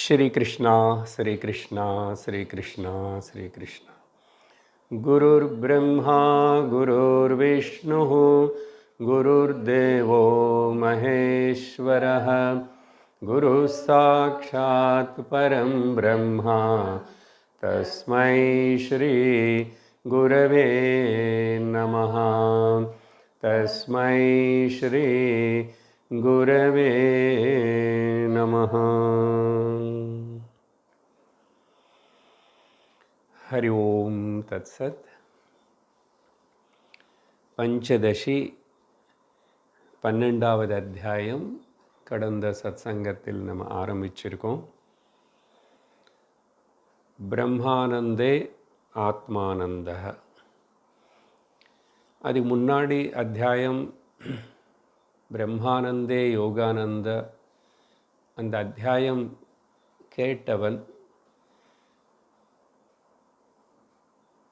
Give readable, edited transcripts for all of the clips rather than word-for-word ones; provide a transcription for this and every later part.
श्री कृष्णा श्री कृष्णा श्री कृष्णा श्री कृष्णा। गुरुर्ब्रह्मा गुरुर्विष्णुः गुरुर्देवो महेश्वरः गुरुः साक्षात् परं ब्रह्मा तस्मै श्री गुरवे नमः। तस्मै श्री गुरवे नमः। हरि ओम तत्सत्। पंचदशी 12வது அத்தியாயம் கடந்த சத்சங்கத்தில் நம்ம ஆரம்பிச்சிருக்கோம். பிரம்மானந்தே ஆத்மானந்தः. அதுக்கு முன்னாடி அத்தியாயம் பிரம்மானந்தே யோகானந்த. அந்த அத்தியாயம் கேட்டவன்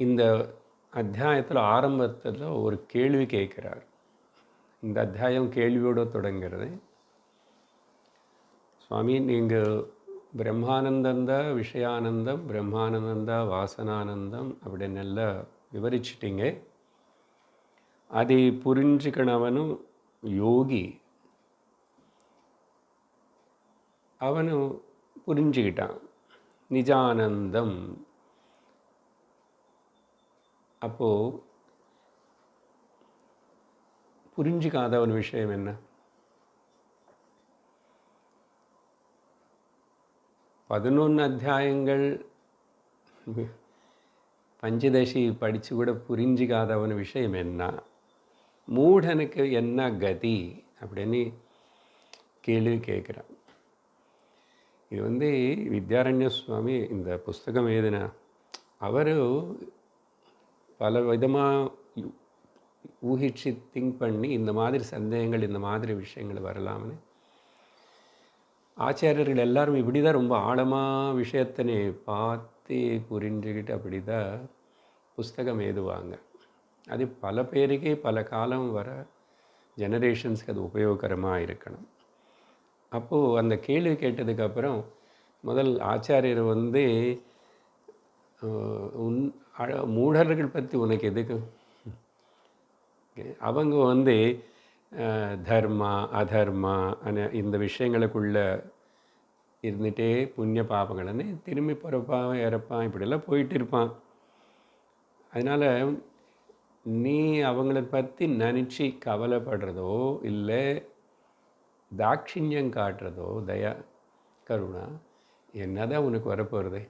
இந்த அத்தியாயத்தில் ஆரம்பத்தில் ஒரு கேள்வி கேட்குறார். இந்த அத்தியாயம் கேள்வியோடு தொடங்கிறது. சுவாமி, நீங்கள் பிரம்மானந்தந்தா விஷயானந்தம், பிரம்மானந்தந்தா வாசனானந்தம் அப்படின்னு எல்லாம் விவரிச்சிட்டிங்க. அதை புரிஞ்சுக்கணவனும் யோகி, அவனும் புரிஞ்சுக்கிட்டான் நிஜானந்தம். அப்போது புரிஞ்சிக்காதவன் விஷயம் என்ன? 11 அத்தியாயங்கள் பஞ்சதசி படித்து கூட புரிஞ்சிக்காதவன் விஷயம் என்ன? மூடனுக்கு என்ன கதி அப்படின்னு கேள்வி கேட்குறான். இது வித்யாரண்ய சுவாமி இந்த புஸ்தகம் எழுதின அவர் பல விதமாக ஊகிச்சு திங்க் பண்ணி இந்த மாதிரி சந்தேகங்கள், இந்த மாதிரி விஷயங்கள் வரலாம்னு ஆச்சாரியர்கள் எல்லாரும் இப்படி தான் ரொம்ப ஆழமாக விஷயத்தினை பார்த்து புரிஞ்சுக்கிட்டு அப்படி தான் புஸ்தகம் எழுதுவாங்க. அது பல பேருக்கு பல காலம் வர ஜெனரேஷன்ஸ்க்கு அது உபயோகரமாக இருக்கணும். அப்போது அந்த கேள்வி கேட்டதுக்கப்புறம் முதல் ஆச்சாரியர் மூடர்கள் பற்றி உனக்கு எதுக்கு? அவங்க தர்மா அதர்மா இந்த விஷயங்களுக்குள்ளே இருந்துகிட்டே புண்ணிய பாபங்கள்னு திரும்பி பிறப்பான் இறப்பான் இப்படியெல்லாம் போயிட்டு இருப்பான். அதனால் நீ அவங்கள பற்றி நினச்சி கவலைப்படுறதோ இல்லை தாட்சிணியம் காட்டுறதோ, தயா கருணா என்னதான் உனக்கு வரப்போகிறது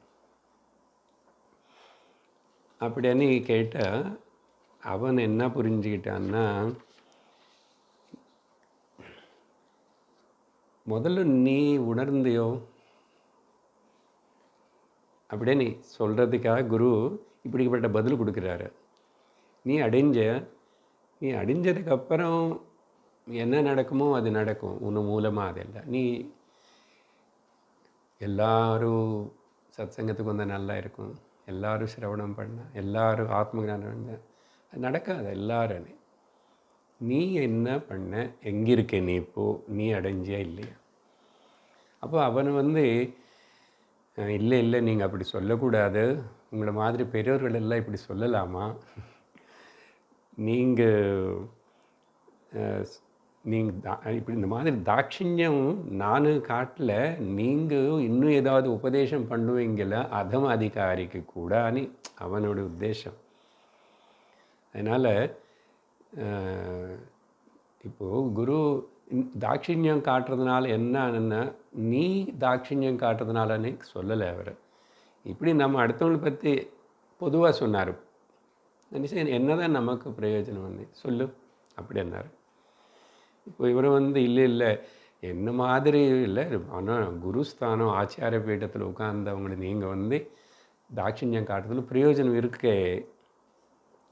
அப்படின்னு கேட்டால் அவன் என்ன புரிஞ்சுக்கிட்டான்னா, முதல்ல நீ உணர்ந்தியோ அப்படியே நீ சொல்கிறதுக்காக குரு இப்படிப்பட்ட பதில் கொடுக்குறாரு. நீ அடைஞ்சதுக்கப்புறம் என்ன நடக்குமோ அது நடக்கும் உன் மூலமாக. அதெல்லாம் நீ எல்லாரும் சத்சங்கத்துக்கு வந்தால் நல்லா இருக்கும், எல்லாரும் சிரவணம் பண்ண, எல்லாரும் ஆத்ம ஞானம் அது நடக்காது. எல்லாரும் நீ என்ன பண்ண, எங்கே இருக்க நீ இப்போது, நீ அடைஞ்சியா இல்லையா? அப்போ அவன் இல்லை இல்லை நீங்கள் அப்படி சொல்லக்கூடாது, உங்களை மாதிரி பெரியவர்கள் எல்லாம் இப்படி சொல்லலாமா? நீங்கள் இப்படி இந்த மாதிரி தாட்சிணியம் நான் காட்டல, நீங்கள் இன்னும் ஏதாவது உபதேசம் பண்ணுவீங்கள அதம அதிகாரிக்கு கூடன்னு அவனோட உத்தேசம். அதனால் இப்போது குரு தாட்சிணியம் காட்டுறதுனால என்னன்னா, நீ தாட்சிணியம் காட்டுறதுனாலன்னு சொல்லலை அவர். இப்படி நம்ம அடுத்தவங்களை பற்றி பொதுவாக சொன்னார். என்ன தான் நமக்கு பிரயோஜனம் சொல்லு அப்படி என்னார். இப்போ இவர் இல்லை என்ன மாதிரி இல்லை, ஆனால் குருஸ்தானம் ஆச்சாரிய பீட்டத்தில் உட்கார்ந்தவங்களை நீங்கள் தாட்சிணியம் காட்டுறதுல பிரயோஜனம் இருக்கே,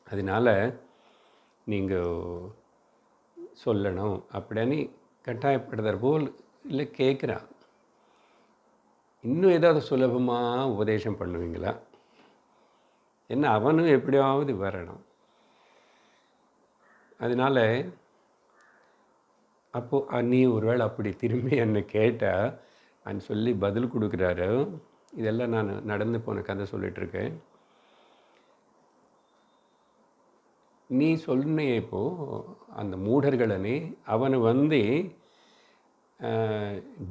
அதனால் நீங்கள் சொல்லணும் அப்படின்னு கட்டாயப்படுத்துகிற போல் இல்லை கேட்குறான். இன்னும் ஏதாவது சுலபமாக உபதேசம் பண்ணுவீங்களா? என்ன அவனும் எப்படியாவது வரணும். அதனால் அப்போது நீ ஒருவேளை அப்படி திரும்பி என்னை கேட்டால் சொல்லி பதில் கொடுக்குறாரு. இதெல்லாம் நான் நடந்து போன கதை சொல்லிகிட்ருக்கேன். நீ சொன்னியே இப்போது அந்த மூடர்களனே அவனை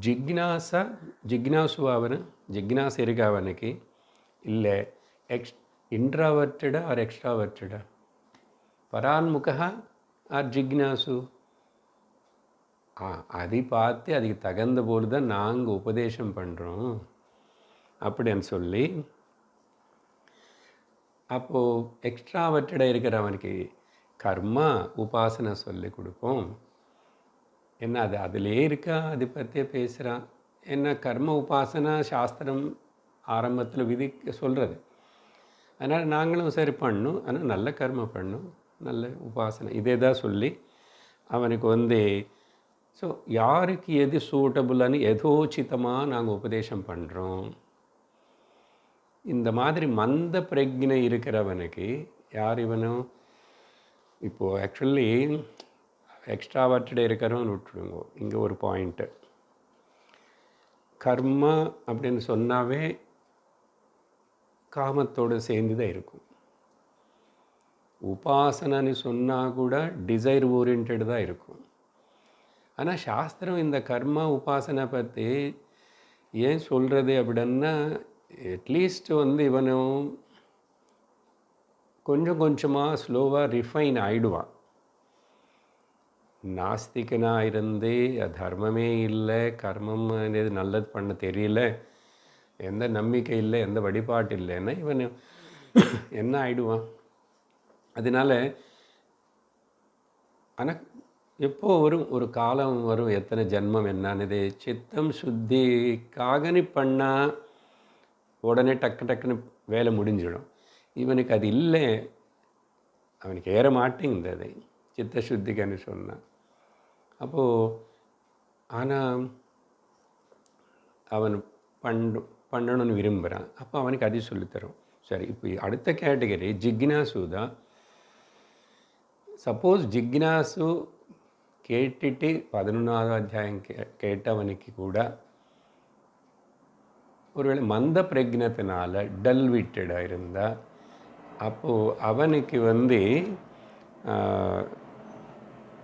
ಜಿಜ್ಞಾಸು ಅವನು ಜಿಜ್ಞಾಸೆ ಇರುಗ ಅವನಿಗೆ ಇಲ್ಲೇ ಇಂಟ್ರಾವರ್ಟೆಡ ಆರ್ ಎಕ್ಸ್ಟ್ರಾವರ್ಟೆಡ பரான்முக ஆர் ஜிக்னாசு அதை பார்த்து அதுக்கு தகுந்த போது தான் நாங்கள் உபதேசம் பண்ணுறோம் அப்படின்னு சொல்லி, அப்போது எக்ஸ்ட்ராவர்ட்டடாக இருக்கிறவனுக்கு கர்மா உபாசனை சொல்லி கொடுப்போம். என்ன அது அதிலே இருக்கா, அதை பற்றியே பேசுகிறான். என்ன கர்ம உபாசனா சாஸ்திரம் ஆரம்பத்தில் விதிக்க சொல்கிறது. அதனால் நாங்களும் சரி பண்ணும், ஆனால் நல்ல கர்ம பண்ணும், நல்ல உபாசனை இதே தான் சொல்லி அவனுக்கு ஸோ யாருக்கு எது சூட்டபுள்னு எதோச்சிதமாக நாங்கள் உபதேசம் பண்ணுறோம். இந்த மாதிரி மந்த பிரக்ஞை இருக்கிறவனுக்கு யார் இவனும் இப்போது ஆக்சுவலி எக்ஸ்ட்ராவர்ட்டடாக இருக்கிறவன்னு விட்டுடுங்க. இங்கே ஒரு பாயிண்ட்டு, கர்மா அப்படின்னு சொன்னாவே காமத்தோடு சேர்ந்து தான் இருக்கும். உபாசனைன்னு சொன்னால் கூட டிசைர் ஓரியன்ட் தான் இருக்கும். ஆனால் சாஸ்திரம் இந்த கர்மா உபாசனை பற்றி ஏன் சொல்கிறது அப்படின்னா, அட்லீஸ்ட் இவனும் கொஞ்சம் கொஞ்சமாக ஸ்லோவாக ரிஃபைன் ஆகிடுவான். நாஸ்திகனாக இருந்தே தர்மமே இல்லை, கர்மம் நல்லது பண்ண தெரியல, எந்த நம்பிக்கை இல்லை, எந்த வழிபாட்டு இல்லைன்னா இவன் என்ன ஆகிடுவான். அதனால் ஆனால் எப்போ வரும் ஒரு காலம் வரும், எத்தனை ஜென்மம் என்னன்னு சித்தம் சுத்திக்காக நீ பண்ணால் உடனே டக்குன்னு வேலை முடிஞ்சிடும். இவனுக்கு அது இல்லை, அவனுக்கு ஏற மாட்டேங்குது சித்த சுத்திக்கன்னு சொன்னான். அப்போது ஆனால் அவன் பண்ணணும்னு விரும்புகிறான். அப்போ அவனுக்கு அது சொல்லித்தரும். சரி, இப்போ அடுத்த கேட்டகரி ஜிக்னாசு தான். சப்போஸ் ஜிக்னாசு கேட்டுட்டு 11வது அத்தியாயம் கேட்டவனுக்கு கூட ஒருவேளை மந்த பிரக்னத்தினால டல் விட்டடாக இருந்தால், அப்போது அவனுக்கு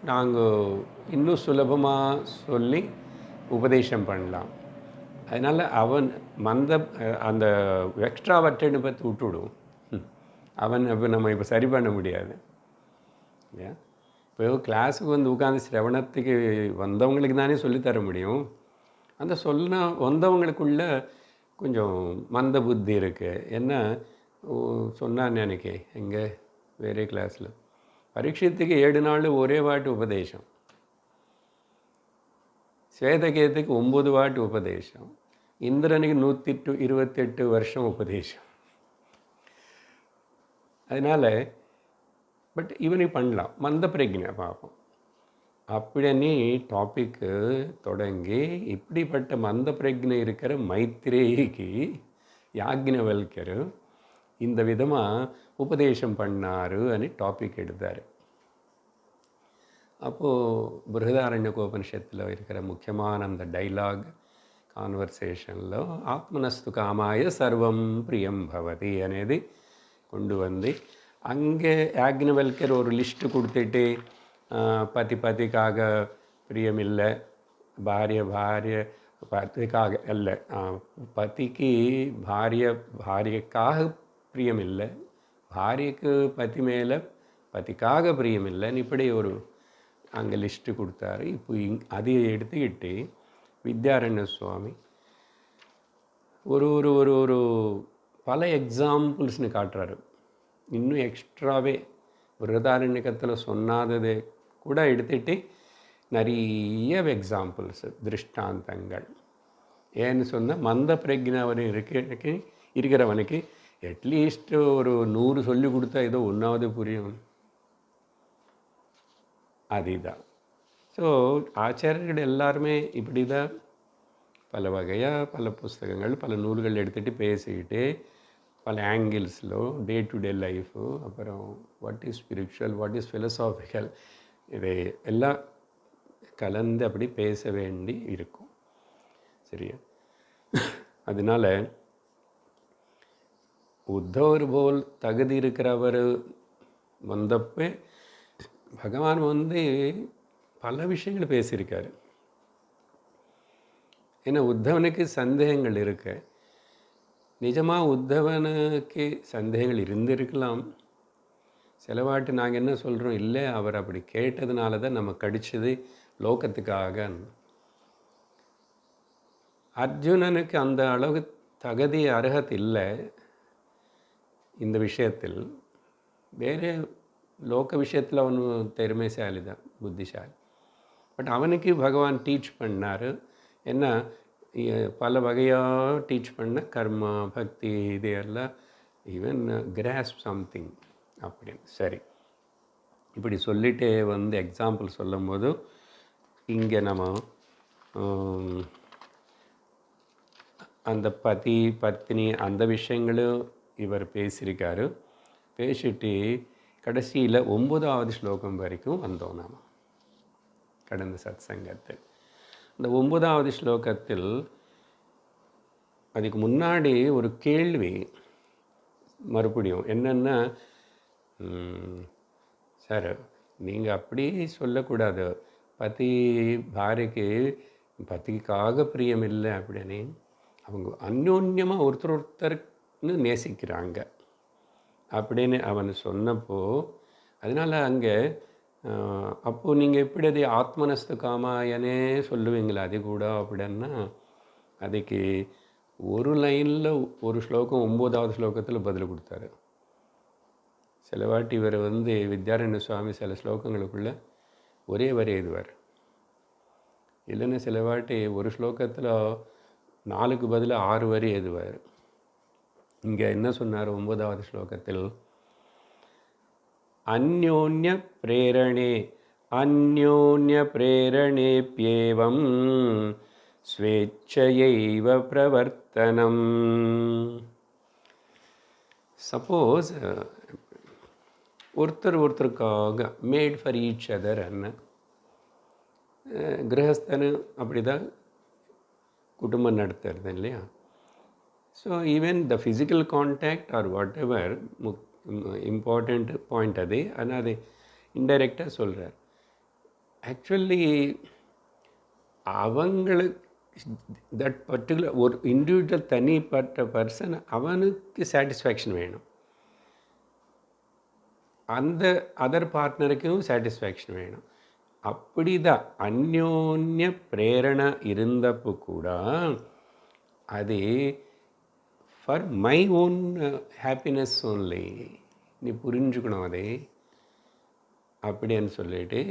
நாங்கள் இன்னும் சுலபமாக சொல்லி உபதேசம் பண்ணலாம். அதனால் அவன் அந்த எக்ஸ்ட்ராவர்ட்டட்னு பற்றி விட்டுவிடும். இப்போ நம்ம இப்போ சரி பண்ண முடியாது இல்லையா? இப்போ கிளாஸுக்கு உட்காந்து சிரவணத்துக்கு வந்தவங்களுக்கு தானே சொல்லித்தர முடியும். அந்த வந்தவங்களுக்குள்ள கொஞ்சம் மந்த புத்தி இருக்குது. என்ன சொன்னான்னு எனக்கு எங்கே வேறே கிளாஸில் பரீட்சத்துக்கு 7 நாள் ஒரே வாட்டி உபதேசம், ஸ்வேதகேத்துக்கு 9 வாட்டி உபதேசம், இந்திரனுக்கு 128 வருஷம் உபதேசம். அதனால் பட் இவனை பண்ணலாம், மந்த பிரக்ஞை பார்ப்போம் அப்படின்னு டாப்பிக்கு தொடங்கி இப்படிப்பட்ட மந்த பிரக்ஞை இருக்கிற மைத்ரேயிக்கு யாக்ஞவல்கர் இந்த விதமாக உபதேசம் பண்ணார் అని டாபிக் எடுத்தார். அப்போது பிருஹதாரண்யகோபனிஷத்தில் இருக்கிற முக்கியமான அந்த டைலாக் கான்வர்சேஷனில் ஆத்மனஸ்து காமாய சர்வம் பிரியம் பவதி అనేది கொண்டு அங்கே யாக்ஞவல்கர் ஒரு லிஸ்ட்டு கொடுத்துட்டு பதிக்காக பிரியமில்லை, பத்திக்காக இல்லை, பதிக்கு பாரியக்காக பிரியமில்லை, பாரியக்கு பதி மேலே பதிக்காக பிரியமில்லைன்னு இப்படி ஒரு அங்கே லிஸ்ட்டு கொடுத்தாரு. இப்போ அதை எடுத்துக்கிட்டு வித்யாரண்ய சுவாமி ஒரு ஒரு ஒரு ஒரு பல எக்ஸாம்பிள்ஸ்னு காட்டுறாரு. இன்னும் எக்ஸ்ட்ராவே பிருஹதாரண்யகத்தில் சொன்னாதது கூட எடுத்துகிட்டு நிறைய எக்ஸாம்பிள்ஸ் திருஷ்டாந்தங்கள். ஏன்னு சொன்னால் மந்த பிரக்ஞாவன் இருக்கிறவனுக்கு அட்லீஸ்ட் ஒரு 100 சொல்லி கொடுத்தா ஏதோ 1வது புரியும். அதுதான். ஸோ ஆச்சாரியர்கள் எல்லாருமே இப்படி தான் பல வகையாக பல புஸ்தகங்கள் பல நூல்கள் எடுத்துகிட்டு பேசிக்கிட்டு பல ஆங்கிள்ஸில் டே டு டே லைஃபு, அப்புறம் what is spiritual, what is philosophical, இதை எல்லாம் கலந்து அப்படி பேச வேண்டி இருக்கும். சரியா? அதனால் உத்தவர் போல் தகுதி இருக்கிறவர் வந்தப்போ பகவான் வந்து பல விஷயங்கள் பேசியிருக்காரு. ஏன்னா உத்தவனுக்கு சந்தேகங்கள் இருக்கு. நிஜமாக உத்தவனுக்கு சந்தேகங்கள் இருந்திருக்கலாம். சிலவாட்டு நாங்கள் என்ன சொல்கிறோம், இல்லை அவர் அப்படி கேட்டதுனால தான் நம்ம கடிச்சது லோகத்துக்காக. அர்ஜுனனுக்கு அந்த அளவு தகுதி அருகத் இல்லை இந்த விஷயத்தில். வேறு லோக விஷயத்தில் அவனு திறமைசாலி தான், புத்திசாலி. பட் அவனுக்கு பகவான் டீச் பண்ணார். என்ன பல வகையாக டீச் பண்ண கர்மா பக்தி இது எல்லாம் ஈவன் கிராஸ்ப் சம்திங் அப்படின்னு. சரி, இப்படி சொல்லிட்டு வந்து எக்ஸாம்பிள் சொல்லும் போது இங்கே நம்ம அந்த பதி பத்னி அந்த விஷயங்களும் இவர் பேசியிருக்காரு. பேசிட்டு கடைசியில் 9வது ஸ்லோகம் வரைக்கும் வந்தோம் நாம் கடந்த சத்சங்கத்தில். இந்த 9வது ஸ்லோகத்தில் அதுக்கு முன்னாடி ஒரு கேள்வி மறுபடியும் என்னென்னா, சார் நீங்கள் அப்படி சொல்லக்கூடாது, பதி பாரிக்கு பத்திக்காக பிரியம் இல்லை அப்படின்னு. அவங்க அந்யோன்யமாக ஒருத்தர்னு நேசிக்கிறாங்க அப்படின்னு அவன் சொன்னப்போ, அதனால் அங்கே அப்போது நீங்கள் எப்படி அது ஆத்மனஸ்து காமாயனே சொல்லுவீங்களா அது கூட அப்படின்னா, அதுக்கு ஒரு லைனில் ஒரு ஸ்லோகம் 9வது ஸ்லோகத்தில் பதில் கொடுத்தாரு. சில வாட்டி இவர் வந்து வித்யாரண்ய சுவாமி சில ஸ்லோகங்களுக்குள்ளே ஒரே வரி எழுதுவார். இல்லைன்னா சில வாட்டி ஒரு ஸ்லோகத்தில் 4க்கு பதிலாக 6 வரி எழுதுவார். இங்கே என்ன சொன்னார் 9வது ஸ்லோகத்தில், அந்யோன்ய பிரேரணே அந்யோன்ய பிரேரணேப்யேவம் ஸ்வேச்சையைவ பிரவர்த்தனம். சப்போஸ் ஒருத்தருக்காக மேட் ஃபார் ஈச் அதர் அன்னு கிரகஸ்தனு அப்படி தான் குடும்பம் நடத்துறது இல்லையா. So even the physical contact or whatever important point அது. ஆனால் அது இன்டைரக்டாக சொல்கிறார். ஆக்சுவலி அவங்களுக்கு தட் பர்டிகுலர் ஒரு இண்டிவிஜுவல் தனிப்பட்ட பர்சன் அவனுக்கு சாட்டிஸ்ஃபேக்ஷன் வேணும், அந்த அதர் பார்ட்னருக்கும் சாட்டிஸ்ஃபேக்ஷன் வேணும். அப்படி தான் அந்யோன்ய பிரேரணை இருந்தப்போ கூட அது for my own happiness only, நீ புரிஞ்சுக்கணும் அதை அப்படின்னு சொல்லிட்டு.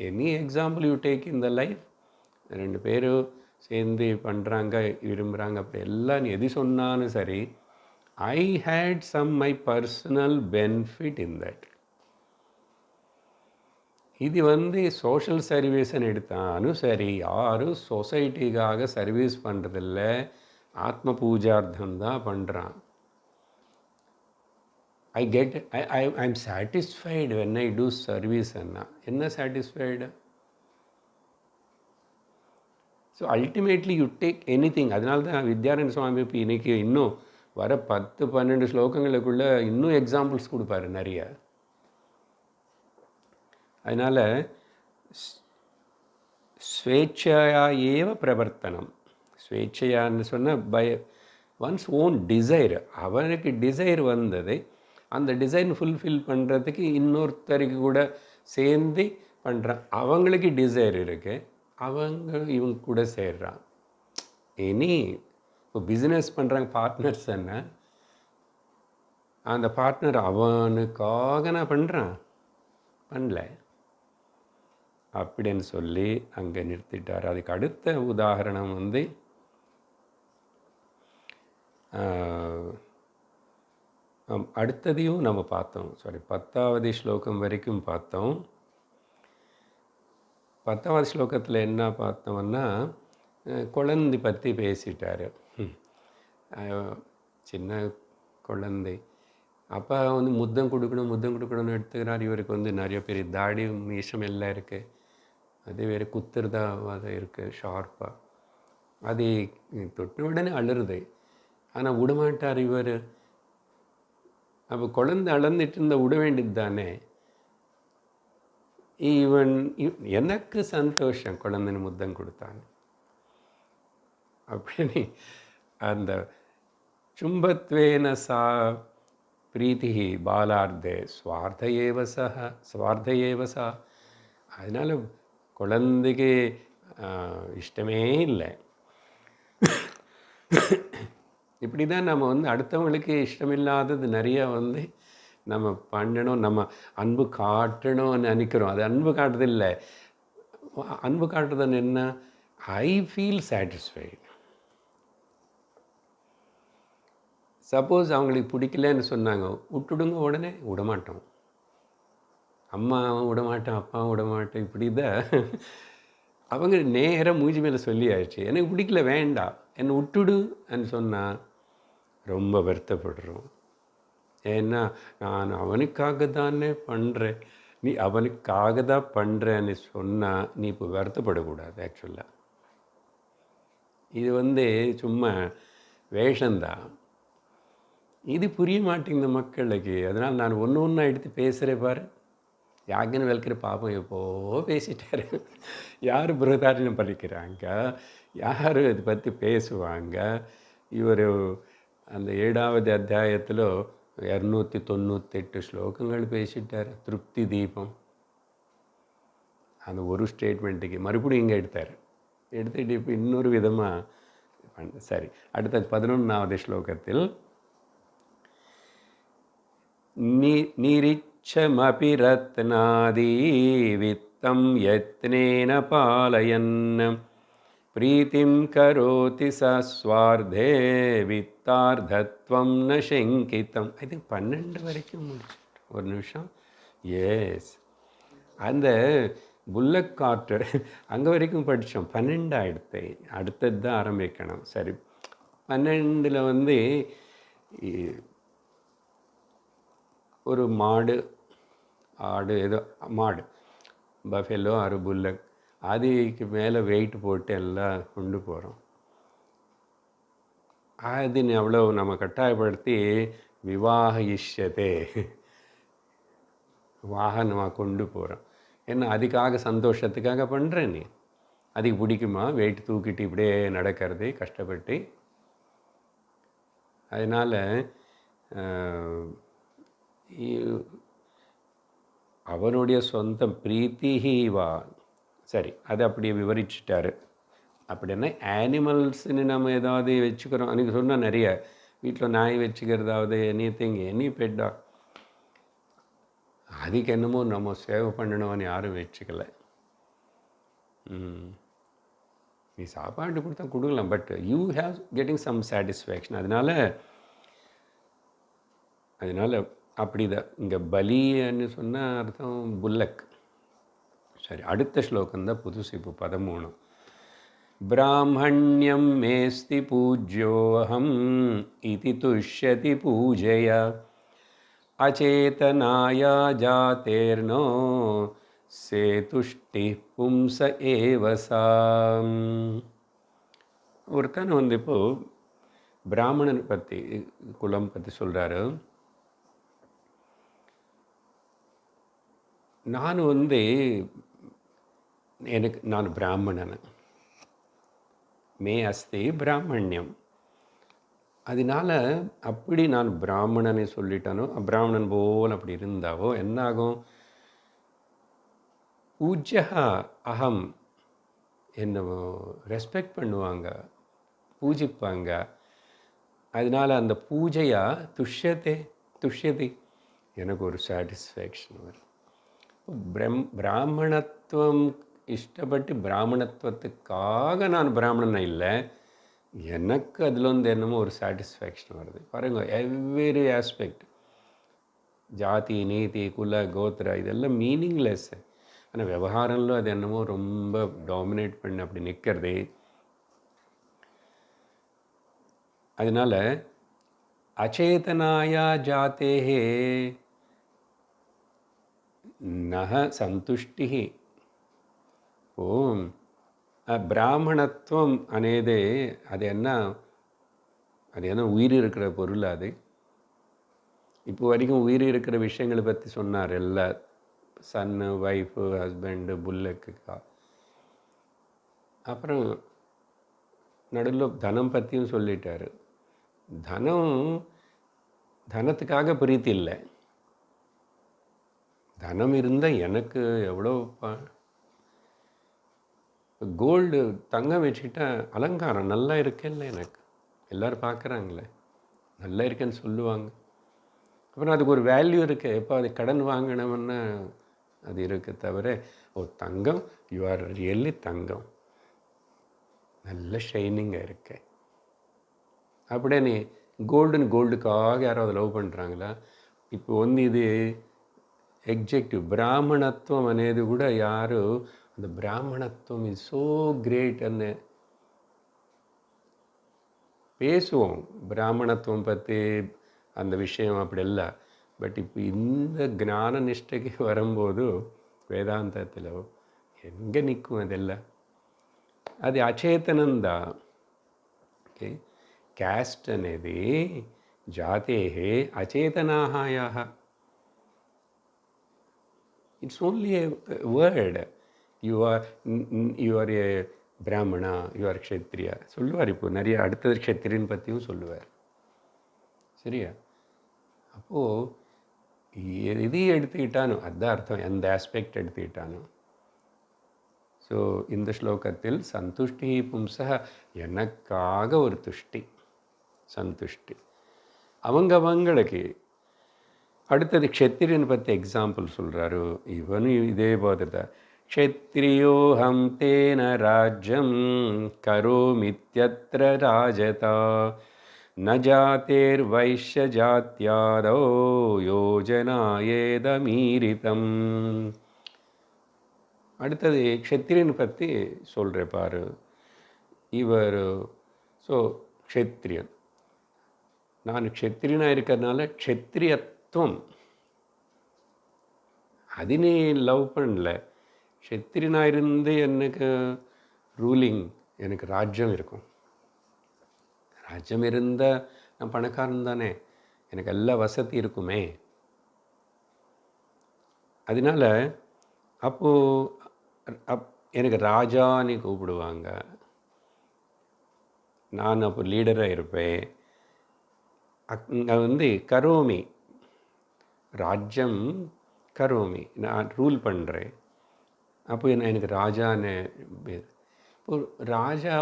Any example you take in the life, 2 பேரும் சேர்ந்து பண்ணுறாங்க விரும்புகிறாங்க, அப்படி எல்லாம் நீ எது சொன்னாலும் சரி, I hate some my personal benefit in that. இது வந்து சோஷியல் சர்வீஸ்ன்னு எடுத்தாலும் சரி, யாரும் சொசைட்டிக்காக சர்வீஸ் பண்ணுறதில்ல, ஆத்ம பூஜார்த்தம் தான் பண்ணுறான். I'm satisfied when I do service. என்ன satisfied? So ultimately you take any thing. அதனால தான் வித்யாரண்ய சுவாமி இப்போ இன்றைக்கி இன்னும் வர 10-12 ஸ்லோகங்களுக்குள்ளே இன்னும் எக்ஸாம்பிள்ஸ் கொடுப்பாரு நிறைய. அதனால் ஸ்வேச்சையா ஏவ பிரவர்த்தனம். ஸ்வேச்சையான்னு சொன்னால் ஒன்ஸ் ஓன் டிசைர், அவனுக்கு டிசைர் வந்தது, அந்த டிசைன் ஃபுல்ஃபில் பண்ணுறதுக்கு இன்னொருத்தருக்கு கூட சேர்ந்து பண்ணுறான். அவங்களுக்கு டிசைர் இருக்குது, இவங்க கூட சேர்றான். இனி இப்போ பிஸ்னஸ் பண்ணுறாங்க பார்ட்னர்ஸ், என்ன அந்த பார்ட்னர் அவனுக்காக நான் பண்ணுறான் பண்ணல அப்படின்னு சொல்லி அங்கே நிறுத்திட்டார். அதுக்கு அடுத்த உதாரணம் வந்து அடுத்ததையும் நம்ம பார்த்தோம். 10வது ஸ்லோகம் வரைக்கும் பார்த்தோம். 10வது ஸ்லோகத்தில் என்ன பார்த்தோம்னா, குழந்தை பற்றி பேசிட்டார். சின்ன குழந்தை அப்பா வந்து முத்தம் கொடுக்கணும்னு எடுத்துக்கிறார். இவருக்கு வந்து நிறைய பேர் தாடி மீசம் எல்லாம் இருக்குது, அது வேறு குத்துறதா அது இருக்குது ஷார்ப்பாக. அது தொட்ட உடனே அழுறுது. ஆனால் விடமாட்டார் இவர். அப்போ குழந்தை அளந்துட்டு இருந்தால் விட வேண்டியது தானே. எனக்கு சந்தோஷம் குழந்தைன்னு முத்தம் கொடுத்தாங்க அப்படின்னு. அந்த சும்பத்வேன சா பிரீத்தி பாலார்த்தே ஸ்வார்த்த ஏவ சா. அதனால் குழந்தைக்கு இஷ்டமே இல்லை. இப்படி தான் நம்ம அடுத்தவங்களுக்கு இஷ்டமில்லாதது நிறையா நம்ம பண்ணணும், நம்ம அன்பு காட்டணும்னு நினைக்கிறோம். அது அன்பு காட்டுறது இல்லை. அன்பு காட்டுறதுன்னு என்ன? I feel satisfied. சப்போஸ் அவங்களுக்கு பிடிக்கலன்னு சொன்னாங்க, விட்டுடுங்க, உடனே விடமாட்டோம். அம்மாவும் விடமாட்டேன், அப்பாவும் விடமாட்டேன். இப்படி தான் அவங்க நேராக மூஞ்சி மேலே சொல்லி ஆயிடுச்சு, எனக்கு பிடிக்கல, வேண்டாம், என்னை விட்டுடுன்னு சொன்னால் ரொம்ப வருத்தப்படுறோம். ஏன்னா நான் அவனுக்காக தானே பண்ணுறேன். நீ அவனுக்காக தான் பண்ணுறேன்னு சொன்னால் நீ இப்போ வருத்தப்படக்கூடாது. ஆக்சுவலாக இது சும்மா வேஷந்தான். இது புரிய மாட்டேங்குது மக்களுக்கு. அதனால் நான் ஒன்று ஒன்றா எடுத்து பேசுகிறேன் பாரு. யாகன்னு வெல்கிற பாப்பம் எப்போ பேசிட்டாரு. யார் பிரதாரணம் படிக்கிறாங்க, யார் இதை பற்றி பேசுவாங்க. இவர் அந்த 7வது அத்தியாயத்தில் 298 ஸ்லோகங்கள் பேசிட்டார். திருப்தி தீபம் அந்த ஒரு ஸ்டேட்மெண்ட்டுக்கு மறுபடியும் இங்கே எடுத்துகிட்டு இப்போ இன்னொரு விதமாக சரி. அடுத்த 11வது ஸ்லோகத்தில் நிரிச்சமபி ரத்னாதி வித்தம் யத்னேன பாலயன் பிரீத்திம் கரோதி சஸ்வார்த்தே வித்தார்த்தத்வம் ந சங்கிதம். ஐ திங்க் 12 வரைக்கும் முடிச்சு. ஒரு நிமிஷம். எஸ், அந்த புல்லக் கார்ட்டர் அங்கே வரைக்கும் படித்தோம். 12 ஆகிடுத்து. அடுத்தது தான் ஆரம்பிக்கணும். சரி, 12ல் ஒரு மாடு, ஆடு, ஏதோ மாடு, பஃபெலோ ஆறு புல்லக், அதுக்கு மேலே வெயிட் போட்டு எல்லாம் கொண்டு போகிறோம். அது அவ்வளோ நம்ம கட்டாயப்படுத்தி விவாக இஷ்யத்தே வாகனமாக கொண்டு போகிறோம். ஏன்னா அதுக்காக சந்தோஷத்துக்காக பண்ணுறேன். நீ அதுக்கு பிடிக்குமா வெயிட் தூக்கிட்டு இப்படியே நடக்கிறது கஷ்டப்பட்டு? அதனால் அவனுடைய சொந்த பிரீத்திஹீவா. சரி, அதை அப்படியே விவரிச்சிட்டாரு. அப்படின்னா ஆனிமல்ஸ்ன்னு நம்ம ஏதாவது வச்சுக்கிறோம். அன்றைக்கி சொன்னால் நிறைய வீட்டில் நாய் வச்சுக்கிறதாவது எனி பெட்டா, அதுக்கு என்னமோ நம்ம சேவை பண்ணணும்னு யாரும் வச்சுக்கலை. நீ சாப்பாடு கொடுத்தா கொடுக்கலாம், but you have getting some satisfaction. அதனால் அப்படிதான் இங்கே பலின்னு சொன்னால் அர்த்தம் புல்லக். சரி, அடுத்த ஸ்லோகம்தான் புதுசு. இப்போ 13. பிராமணியம் மேஸ்தி பூஜ்யோஹம் இதி துஷ்யதி பூஜையா அச்சேதனாயா ஜாதேர்னோ சேதுஷ்டி பும்ச ஏவசாம். ஒருத்தன் இப்போது பிராமணன் பற்றி, குலம் பற்றி சொல்கிறாரு. நான் பிராமணன், மே அஸ்தி பிராமணியம். அதனால் அப்படி நான் பிராமணனை சொல்லிட்டானோ, பிராமணன் போல் அப்படி இருந்தாவோ என்னாகும்? பூஜ்யா அகம், என்ன ரெஸ்பெக்ட் பண்ணுவாங்க, பூஜிப்பாங்க. அதனால் அந்த பூஜையா துஷ்யதி, எனக்கு ஒரு சாட்டிஸ்ஃபேக்ஷன் வரும். பிராமணத்துவம் இஷ்டப்பட்டு பிராமணத்துவத்துக்காக நான் பிராமணன் இல்லை, எனக்கு அதில் என்னமோ ஒரு சாட்டிஸ்ஃபேக்ஷன் வருது. பாருங்கள், எவ்ரி ஆஸ்பெக்ட், ஜாதி, நீதி, குல, கோத்திர, இதெல்லாம் மீனிங்லெஸ். ஆனால் விவகாரம்ல அது என்னமோ ரொம்ப டாமினேட் பண்ணி அப்படி நிற்கிறது. அதனால் அச்சேதனாயா ஜாத்தேஹே நஹ சந்துஷ்டி. பிராமணத்துவம் అనేది అది என்ன, அது ஏன்னா உயிர் இருக்கிற பொருள் அது. இப்போ வரைக்கும் உயிர் இருக்கிற விஷயங்களை பற்றி சொன்னார். எல்லா சன்னு, ஒய்ஃபு, ஹஸ்பண்டு, புல்லக்கு. அப்புறம் நடுவில் தனம் பற்றியும் சொல்லிட்டார். தனம் தனத்துக்காக பிரீத்தி இல்லை. தனம் இருந்தால் எனக்கு எவ்வளோ கோல்டு தங்கம் வச்சுக்கிட்டா அலங்காரம் நல்லா இருக்கேன்ல, எனக்கு எல்லோரும் பார்க்குறாங்களே, நல்லா இருக்கேன்னு சொல்லுவாங்க. அப்புறம் அதுக்கு ஒரு வேல்யூ இருக்கு. எப்போ அது கடன் வாங்கினவன்னா அது இருக்கு தவிர, ஓ தங்கம், யூ ஆர் ரியல்லி தங்கம், நல்ல ஷைனிங்காக இருக்கு. அப்படியே நீ கோல்டுக்காக யாராவது லவ் பண்ணுறாங்களா? இப்போ இது ఎగ్జెక్టివ్ బ్రాహ్మణత్వం అనేది కూడా యారు அந்த பிராமணத்துவம் இஸ் ஸோ கிரேட் அன்னு பேசுவோம். பிராமணத்துவம் பற்றி அந்த விஷயம் அப்படி இல்லை. பட் இப்போ இந்த ஞான நிஷ்டைக்கு வரும்போது வேதாந்தத்தில் எங்கே நிற்கும் அதெல்லாம்? అది అచేతనందా. ఓకే, క్యాస్ట్ అనేది జాతే అచేతనాయాः. It's only a word. You are a Brahmana, you are Kshatriya சொல்லுவார். இப்போ நிறைய அடுத்தது க்ஷத்ரியன் பற்றியும் சொல்லுவார். சரியா? அப்போது எது எடுத்துக்கிட்டானோ அதுதான் அர்த்தம், எந்த ஆஸ்பெக்ட் எடுத்துக்கிட்டானோ. ஸோ இந்த ஸ்லோகத்தில் சந்துஷ்டி பும்சா, எனக்காக ஒரு துஷ்டி, சந்துஷ்டி. அவங்களுக்கு அடுத்தது க்ஷத்திரியன் பற்றி எக்ஸாம்பிள் சொல்கிறாரு. இவனும் இதே போது தான். க்ஷத்ரியோஹம் தேன ராஜ்யம் கரோமித்யத்ர ராஜதா ந ஜாதேர் வைஷ்ய ஜாத்யாதோ யோஜனா ஏதமீரிதம். அடுத்தது க்ஷத்திரியன் பற்றி சொல்கிற பாரு. இவர் க்ஷத்ரியன், நான் க்ஷத்ரியனாக இருக்கிறதுனால க்ஷத்ரியத்துவம் அது நீ லவ் பண்ணல. க்ஷத்ரியனாக இருந்து எனக்கு ரூலிங், எனக்கு ராஜ்யம் இருக்கும். ராஜ்யம் இருந்தால் நான் பணக்காரன் தானே, எனக்கு எல்லா வசதி இருக்குமே. அதனால அப்போது எனக்கு ராஜான்னு கூப்பிடுவாங்க. நான் அப்போ லீடராக இருப்பேன். அங்கே கரோமி, ராஜ்யம் கரோமி, நான் ரூல் பண்ணுறேன். அப்போ எனக்கு ராஜான்னு பேர். இப்போ ராஜா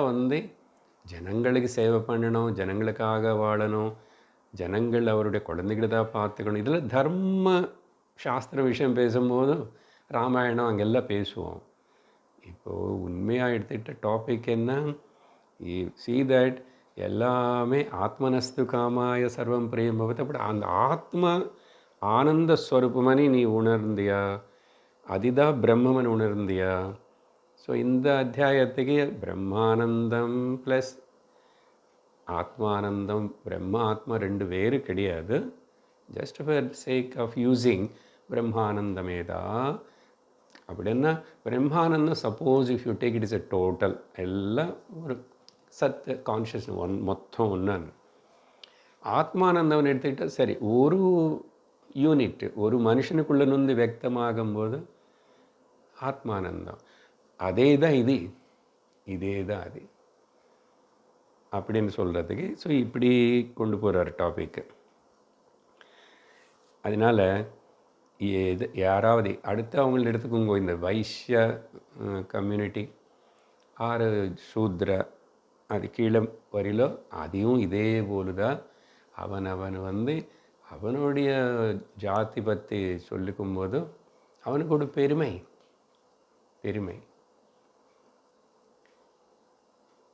ஜனங்களுக்கு சேவை பண்ணணும், ஜனங்களுக்காக வாழணும், ஜனங்கள் அவருடைய குழந்தைகளை தான் பார்த்துக்கணும். இதில் தர்ம சாஸ்திர விஷயம் பேசும்போது ராமாயணம் அங்கெல்லாம் பேசுவோம். இப்போது உண்மையாக எடுத்துக்கிட்ட டாபிக் என்ன, see that எல்லாமே ஆத்மனஸ்து காமாய சர்வம் பிரியம் பவதி. அப்படி அந்த ஆத்மா ஆனந்த ஸ்வரூபமனி நீ உணர்ந்தியா, அதுதான் பிரம்மமன் உணர்ந்தியா? ஸோ இந்த அத்தியாயத்துக்கு பிரம்மானந்தம் ப்ளஸ் ஆத்மானந்தம், பிரம்ம ஆத்மா ரெண்டு வேறு கிடையாது. Just for sake of using பிரம்மானந்தமே தான். அப்படின்னா பிரம்மானந்தம் suppose if you take it is a total, எல்லாம் ஒரு சத் கான்ஷியஸ் மொத்தம் ஒன்று. ஆத்மானந்தம் எடுத்துக்கிட்டால் சரி, ஒரு யூனிட் ஒரு மனுஷனுக்குள்ளே நொந்து வியக்தமாகும்போது ஆத்மானந்தம். அதே தான் இதே தான் அது அப்படின்னு சொல்கிறதுக்கு. ஸோ இப்படி கொண்டு போகிறார் டாபிக்கு. அதனால் யாராவது அடுத்து அவங்கள எடுத்துக்கோங்க, இந்த வைஷ்ய கம்யூனிட்டி ஆறு சூத்ர அது கீழே வரையிலோ அதையும் இதே போல தான் அவன் அவனுடைய ஜாதி பற்றி சொல்லிக்கும்போது அவனுக்கு ஒரு பெருமை.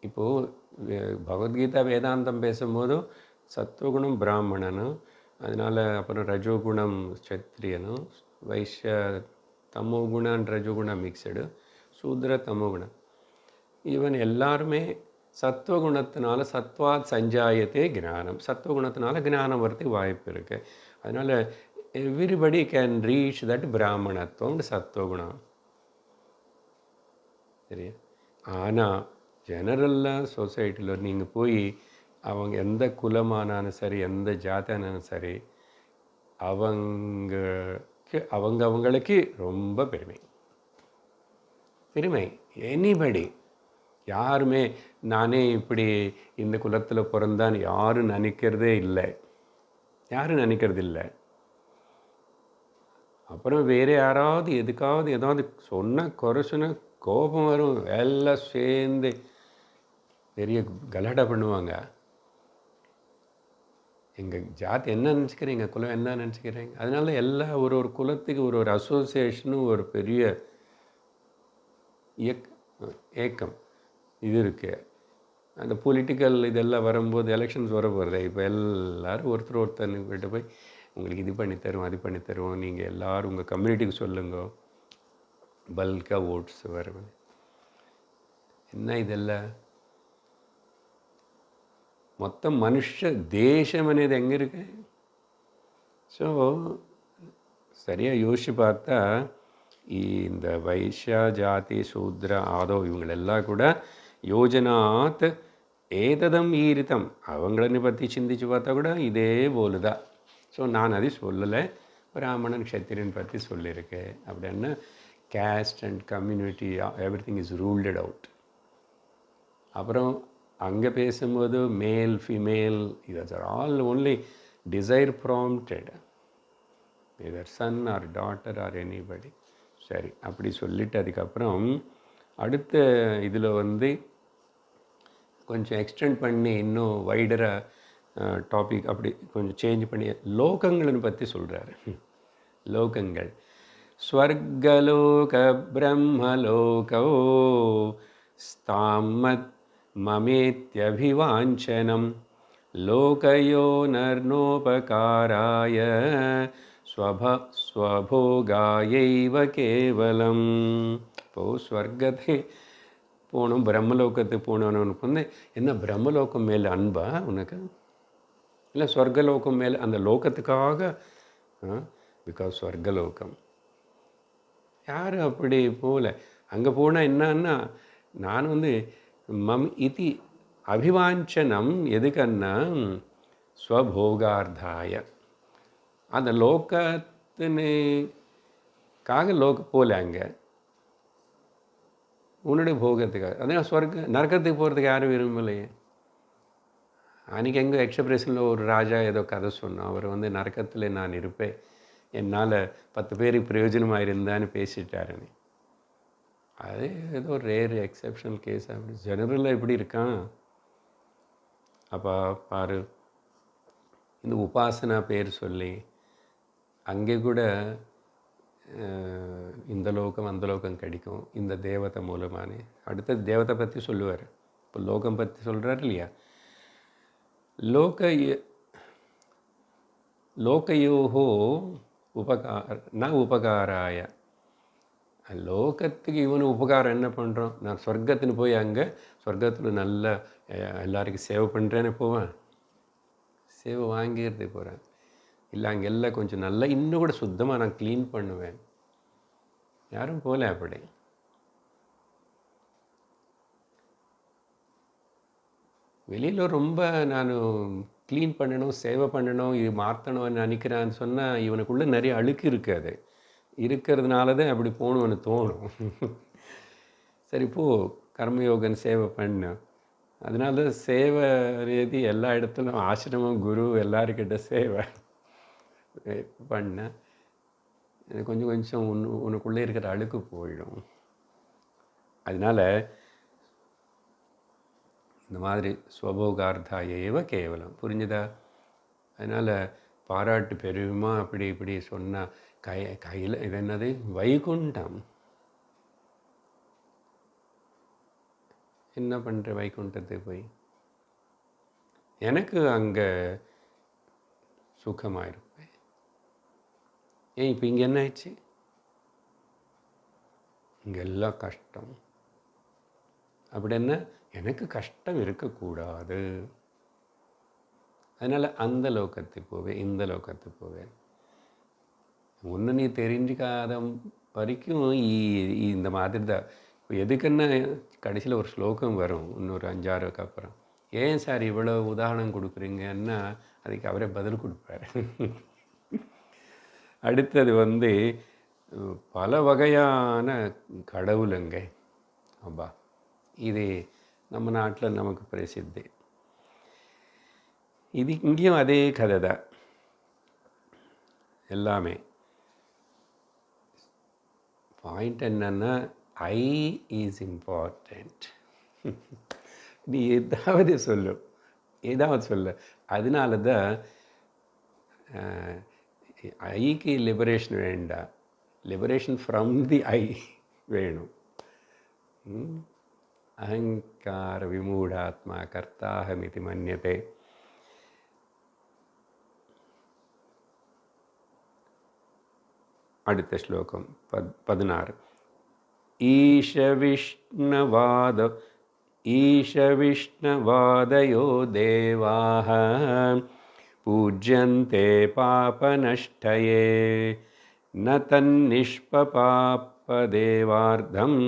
இப்போது பகவத்கீதா வேதாந்தம் பேசும்போதும் சத்வகுணம் பிராமணனும், அதனால் அப்புறம் ரஜோகுணம் க்ஷத்ரியனும், வைஷ்ய தமோகுணம் ரஜோகுணம் மிக்சடு, சூத்ர தமோகுணம். இவன் எல்லாருமே சத்வகுணத்தினால சத்வாத் சஞ்சாயத்தே ஞானம், சத்வகுணத்தினால ஞானம் வரத்துக்கு வாய்ப்பு இருக்குது. அதனால் எவ்ரிபடி கேன் ரீச் தட் பிராமணத்துவம் சத்வகுணம். சரியா? ஆனால் ஜெனரலாக சொசைட்டியில் நீங்கள் போய் அவங்க எந்த குலமானாலும் சரி, எந்த ஜாதியானாலும் சரி, அவங்களுக்கு ரொம்ப பெருமை. பெருமை எனிபடி, யாருமே நானே இப்படி இந்த குலத்தில் பிறந்தான் யாரும் நினைக்கிறதே இல்லை. யாரும் நினைக்கிறது இல்லை. அப்புறம் வேறு யாராவது எதுக்காவது ஏதாவது சொன்னால், குறை சொன்னால் கோபம் வரும். எல்லாம் சேர்ந்து பெரிய கலாட்டா பண்ணுவாங்க. எங்கள் ஜாதி என்ன நினச்சிக்கிறீங்க, குலம் என்ன நினச்சிக்கிறீங்க. அதனால எல்லா ஒரு குலத்துக்கு ஒரு அசோசியேஷனும் ஒரு பெரிய ஏக்கம் இது இருக்குது. அந்த பொலிட்டிக்கல் இதெல்லாம் வரும்போது, எலெக்ஷன்ஸ் வர போகிறதே, இப்போ எல்லோரும் ஒருத்தர்கிட்ட போய் உங்களுக்கு இது பண்ணி தருவோம், அது பண்ணி தருவோம், நீங்கள் எல்லோரும் உங்கள் கம்யூனிட்டிக்கு சொல்லுங்க, பல்காக ஓட்ஸ் வரும். என்ன இதெல்லாம் మొత్తం మనుష్య దేశం అనేది எங்கே இருக்கு? ஸோ சரியாக யோசிச்சு பார்த்தா இந்த வைஷ்யா ஜாதி சூத்ர ஆதோ இவங்களெல்லாம் கூட யோஜனாத் ஏததம் ஈரிதம் அவங்களனை பற்றி சிந்திச்சு பார்த்தா கூட இதே போலுதான். ஸோ நான் அது சொல்லலை, பிராமணன் க்ஷத்திரியன் பற்றி சொல்லியிருக்கேன். அப்படின்னா caste and community every thing is ruled out. அப்புறம் அங்கே பேசும்போது male female either are all only desire prompted, either son or daughter or anybody. சரி, அப்படி சொல்லிவிட்டு அதுக்கப்புறம் அடுத்த இதில் கொஞ்சம் எக்ஸ்டெண்ட் பண்ணி இன்னும் வைடராக டாபிக் அப்படி கொஞ்சம் சேஞ்ச் பண்ணி லோகங்களை பற்றி சொல்கிறாரு. லோகங்கள் ஸ்வர்கலோக பிரம்மலோகோ ஸ்தாமத் மமேத்யபிவாஞ்சனம் லோகயோ நர்னோபகாராய ஸ்வபோகாயைவ கேவலம். இப்போது ஸ்வர்க்கத்தை போகணும், பிரம்மலோகத்துக்கு போகணுன்னு என்ன பிரம்மலோகம் மேலே அன்பா உனக்கு? இல்லை ஸ்வர்கலோகம் மேலே அந்த லோகத்துக்காக? பிகாஸ் ஸ்வர்கலோகம் யாரும் அப்படி போகல. அங்கே போனால் என்னன்னா, நான் மம் இது அபிவாஞ்சனம் எதுக்கன்னா ஸ்வபோகார்த்தாய, அந்த லோகத்தினுக்காக போகல, அங்கே உன்னுடைய போகத்துக்காக. அதனால் நரகத்துக்கு போகிறதுக்கு யாரும் விரும்பலையே. அன்றைக்கி எங்கே எக்ஸ்பிரஷனில் ஒரு ராஜா ஏதோ கதை சொன்னோம். அவர் நரகத்தில் நான் இருப்பேன், என்னால் 10 பேருக்கு பிரயோஜனமாக இருந்தான்னு பேசிட்டாருன்னு. அது ஏதோ ரேர் எக்ஸப்ஷனல் கேஸ். அப்படி ஜெனரலாக எப்படி இருக்கான். அப்போ பாரு, இந்த உபாசனா பேர் சொல்லி அங்கே கூட இந்த லோகம் அந்த லோகம் கிடைக்கும் இந்த தேவதை மூலமானே. அடுத்தது தேவதை பற்றி சொல்லுவார். இப்போ லோகம் பற்றி சொல்கிறார் இல்லையா. லோகயோகோ உபகாராய, லோகத்துக்கு இவனு உபகாரம் என்ன பண்ணுறோம்? நான் சொர்க்கத்துன்னு போய் அங்கே சொர்க்கத்தில் நல்லா எல்லாருக்கும் சேவை பண்ணுறேன்னு போவேன், சேவை வாங்கிடுறது போகிறேன். இல்லை அங்கே எல்லாம் கொஞ்சம் நல்லா இன்னும் கூட சுத்தமாக நான் க்ளீன் பண்ணுவேன். யாரும் போகல அப்படி. வெளியில் ரொம்ப நான் க்ளீன் பண்ணணும், சேவை பண்ணணும், இது மாற்றணும்னு நினைக்கிறான்னு சொன்னால் இவனுக்குள்ளே நிறைய அழுக்கு இருக்காது. இருக்கிறதுனால தான் அப்படி போகணும்னு தோணும். சரி போ, கர்மயோகன் சேவை பண்ணு. அதனால தான் சேவை ரீதி எல்லா இடத்துலையும் ஆசிரமம் குரு எல்லாருக்கிட்ட சேவை பண்ண கொஞ்சம் கொஞ்சம் உனக்குள்ளே இருக்கிற அழுக்கு போயிடும். அதனால் இந்த மாதிரி ஸ்வபோகார்த்தாயேவ கேவலம், புரிஞ்சுதா? அதனால் பாராட்டு பெருமா அப்படி இப்படி சொன்னால் கையில் இது என்னது வைகுண்டம். என்ன பண்ணுற வைகுண்டத்துக்கு போய்? எனக்கு அங்கே சுகமாக இருப்பேன். ஏன் இப்போ இங்கே என்ன ஆயிடுச்சு? இங்கே எல்லாம் கஷ்டம். அப்படி என்ன, எனக்கு கஷ்டம் இருக்கக்கூடாது. அதனால் அந்த லோகத்துக்கு போவேன், இந்த லோகத்துக்கு போவேன். ஒன்று நீ தெரிஞ்சிக்காத வரைக்கும் இந்த மாதிரி தான். இப்போ எதுக்குன்னா கடைசியில் ஒரு ஸ்லோகம் வரும் இன்னொரு 5-6க்கு அப்புறம். ஏன் சார் இவ்வளோ உதாரணம் கொடுக்குறீங்கன்னா அதுக்கு அவரே பதில் கொடுப்பார். அடுத்தது பல வகையான கடவுளுங்க. அப்பா, இது நம்ம நாட்டில் நமக்கு பிரசித்தி. இது இங்கேயும் அதே கதை தான் எல்லாமே. பாயிண்ட் என்னன்னா, ஐ இஸ் இம்பார்ட்டண்ட். நீ ஏதாவது சொல்லு. அதனால தான் ஐக்கு லிபரேஷன் வேண்டாம், லிபரேஷன் ஃப்ரம் தி ஐ வேணும். அகங்கார விமூடாத்மா கர்த்தாஹமிதி மன்யதே. அடுத்த ஸ்லோகம் 16. ஈஷவிஷ்ணவாதயோ தேவாः பூஜ்யந்தே பாபநஷ்டயே ந தன்னிஷ்பபாபதேவார்த்தம்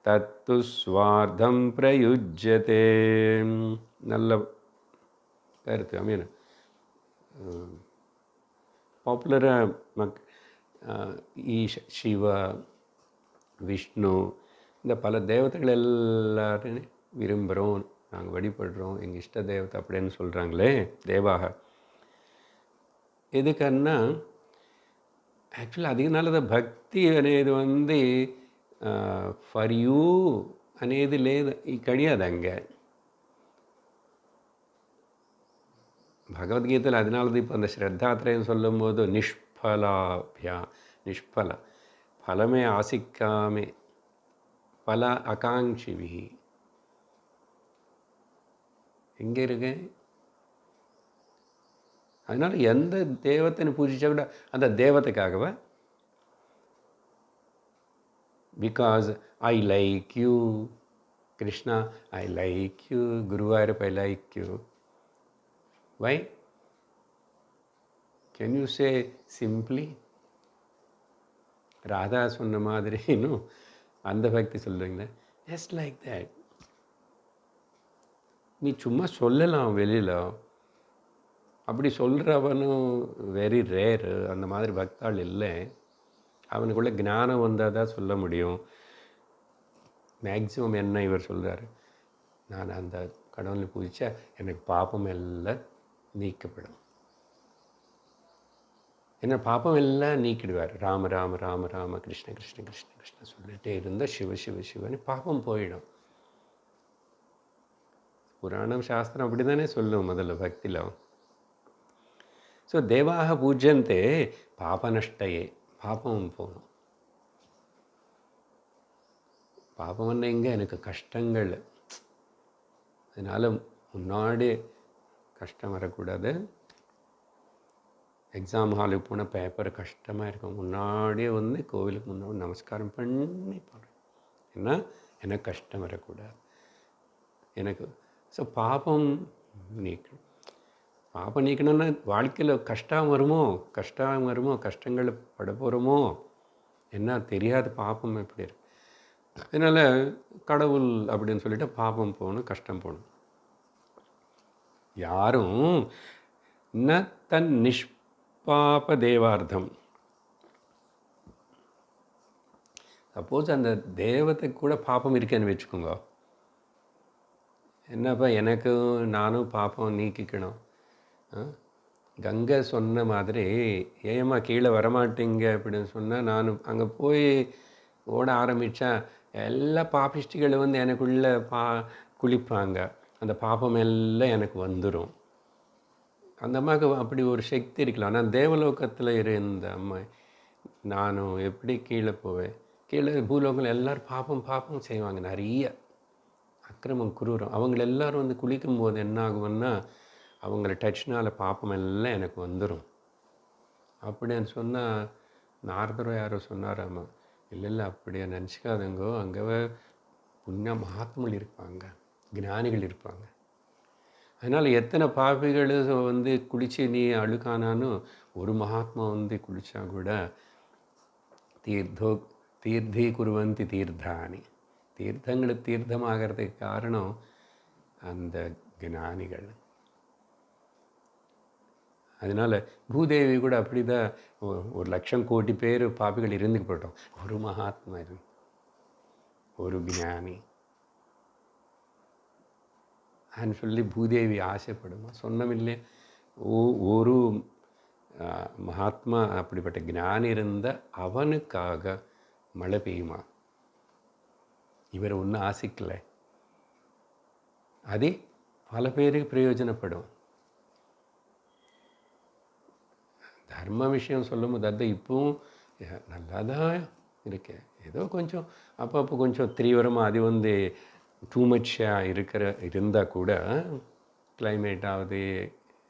தத்து ஸ்வார்த்தம் பிரயுஜ்யதே. நல்ல கருத்து. மீன் பாப்புலராக சிவ, விஷ்ணு, இந்த பல தேவதைகள் எல்லாரும் விரும்புகிறோம், நாங்கள் வழிபடுறோம், எங்கள் இஷ்ட தேவதை அப்படின்னு சொல்கிறாங்களே தேவாக. எதுக்குன்னா యాక్చువల్లీ అది భక్తి అనేది ఫర్ యూ అనేది లేదు, கிடையாது அங்கே. பகவத்கீதையில் அதனாலது இப்போ அந்த ஸ்ரத்தாத்திரயம் சொல்லும்போது நிஷ்பல பலமே ஆசிக்காமே பல அகாங்ஷிவி எங்கே இருக்கு. அதனால் எந்த தேவத்தைன்னு பூஜிச்சா கூட அந்த தேவதைக்காகவா? Because I like you Krishna, I like you Guruvayurappa, I like you. Why? Can you say simply? Radha சொன்ன மாதிரி இன்னும் அந்த பக்தி சொல்கிறீங்களே, ஜஸ்ட் லைக் தேட். நீ சும்மா சொல்லலாம் வெளியில், அப்படி சொல்கிறவனும் வெரி ரேரு. அந்த மாதிரி பக்தாள் இல்லை. அவனுக்குள்ள ஞானம் வந்தால் தான் சொல்ல முடியும். மேக்சிமம் என்ன இவர் சொல்கிறார், நான் அந்த கடவுளை பூஜிச்சா எனக்கு பாப்பம் எல்லாம் நீக்கப்படும். என்ன பாப்பம் எல்லாம் நீக்கிடுவார். ராம ராம ராம ராம கிருஷ்ண கிருஷ்ண கிருஷ்ண கிருஷ்ண சொல்லிகிட்டே இருந்தால் சிவ சிவ சிவன்னு பாப்பம் போயிடும். புராணம் சாஸ்திரம் அப்படி தானே சொல்லும் முதல்ல பக்தியில். ஸோ தேவாக பூஜ்யந்தே பாபநஷ்டையே, பாப்பம் போகணும். பாப்பம் எங்கே? எனக்கு கஷ்டங்கள், அதனால் முன்னாடி கஷ்டம் வரக்கூடாது. எக்ஸாம் ஹாலுக்கு போனால் பேப்பர் கஷ்டமாக இருக்கும், முன்னாடியே கோவிலுக்கு முன்னாடி நமஸ்காரம் பண்ணி போகிறேன். ஏன்னா எனக்கு கஷ்டம் வரக்கூடாது எனக்கு. ஸோ பாப்பம் நீக்கணும். பாப்பம் நீக்கணும்னா வாழ்க்கையில் கஷ்டம் வருமோ, கஷ்டங்கள் பட போகிறோமோ என்ன தெரியாது. பாப்பம் எப்படி இருக்கு. அதனால் கடவுள் அப்படின்னு சொல்லிட்டு பாப்பம் போகணும், கஷ்டம் போகணும். யாரும் ந தன் நிஷ்பாப தேவார்த்தம். சப்போஸ் அந்த தேவத்தை கூட பாப்பம் இருக்கேன்னு வச்சுக்கோங்க. என்னப்பா எனக்கு நானும் பாப்பம் நீக்கிக்கணும். கங்கை சொன்ன மாதிரி ஏமா கீழே வரமாட்டீங்க அப்படின்னு சொன்னால், நான் அங்கே போய் ஓட ஆரம்பித்தா எல்லா பாபிஷ்டிகளை எனக்குள்ளே குளிப்பாங்க. அந்த பாப்பம் எல்லாம் எனக்கு வந்துடும். அந்த அம்மாவுக்கு அப்படி ஒரு சக்தி இருக்கலாம். ஆனால் தேவலோகத்தில் இருந்த அம்மா, நானும் எப்படி கீழே போவேன்? கீழே பூலோகங்கள் எல்லோரும் பாப்பம் செய்வாங்க, நிறைய அக்கிரமம் குரூரம். அவங்கள எல்லோரும் குளிக்கும் போது என்ன ஆகும்னா, அவங்கள டச்னால் பாப்பம் எல்லாம் எனக்கு வந்துடும் அப்படின்னு சொன்னால், நாரதரோ யாரோ சொன்னாராம்மா, இல்லை அப்படியே நினச்சிக்காதுங்கோ, அங்கே புண்ணிய மகாத்மல் இருப்பாங்க, ஞானிகள் இருப்பாங்க. அதனால் எத்தனை பாபிகள் குளித்து நீ அழுக்கானாலும் ஒரு மகாத்மா குளித்தா கூட தீர்த்தி குருவந்தி தீர்த்தானி, தீர்த்தங்களுக்கு தீர்த்தமாகிறதுக்கு காரணம் அந்த ஞானிகள். அதனால் பூதேவி கூட அப்படி தான் 1,00,000 கோடி பேர் பாப்பிகள் இருந்துக்கு போட்டோம், ஒரு மகாத்மா இருந்து, ஒரு ஞானி அப்படின்னு சொல்லி பூதேவி ஆசைப்படுமா? சொன்னமில்லையே, ஒரு மகாத்மா அப்படிப்பட்ட ஞானி இருந்த அவனுக்காக மழை பெய்யுமா? இவர் ஒன்றும் ஆசிக்கலை, அது பல பேருக்கு பிரயோஜனப்படும். தர்ம விஷயம் சொல்லும்போது அது இப்போவும் நல்லா தான் இருக்கு. ஏதோ கொஞ்சம் அப்பப்போ கொஞ்சம் தீவிரமாக அது வந்து டூ மச்சாக இருந்தால் கூட கிளைமேட் ஆகுது,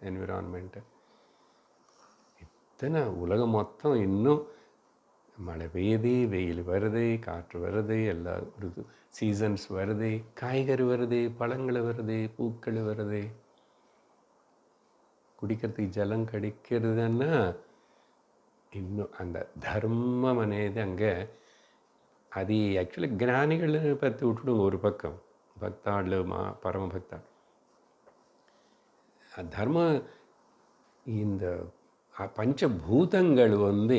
என்விரான்மெண்ட்டு இத்தனை உலகம் மொத்தம் இன்னும் மழை பெய்யுது, வெயில் வருது, காற்று வருது, எல்லா ஒரு சீசன்ஸ் வருது, காய்கறி வருது, பழங்கள் வருது, பூக்கள் வருது, குடிக்கிறதுக்கு ஜலம் கிடைக்கிறதுன்னா இன்னும் அந்த தர்மம் అనేది அங்கே அது ஆக்சுவலி ஞானிகள் பற்றி விட்டுடுங்க ஒரு பக்கம், பக்தாள் பரம பக்தாள். தர்மம் இந்த பஞ்சபூதங்கள் வந்து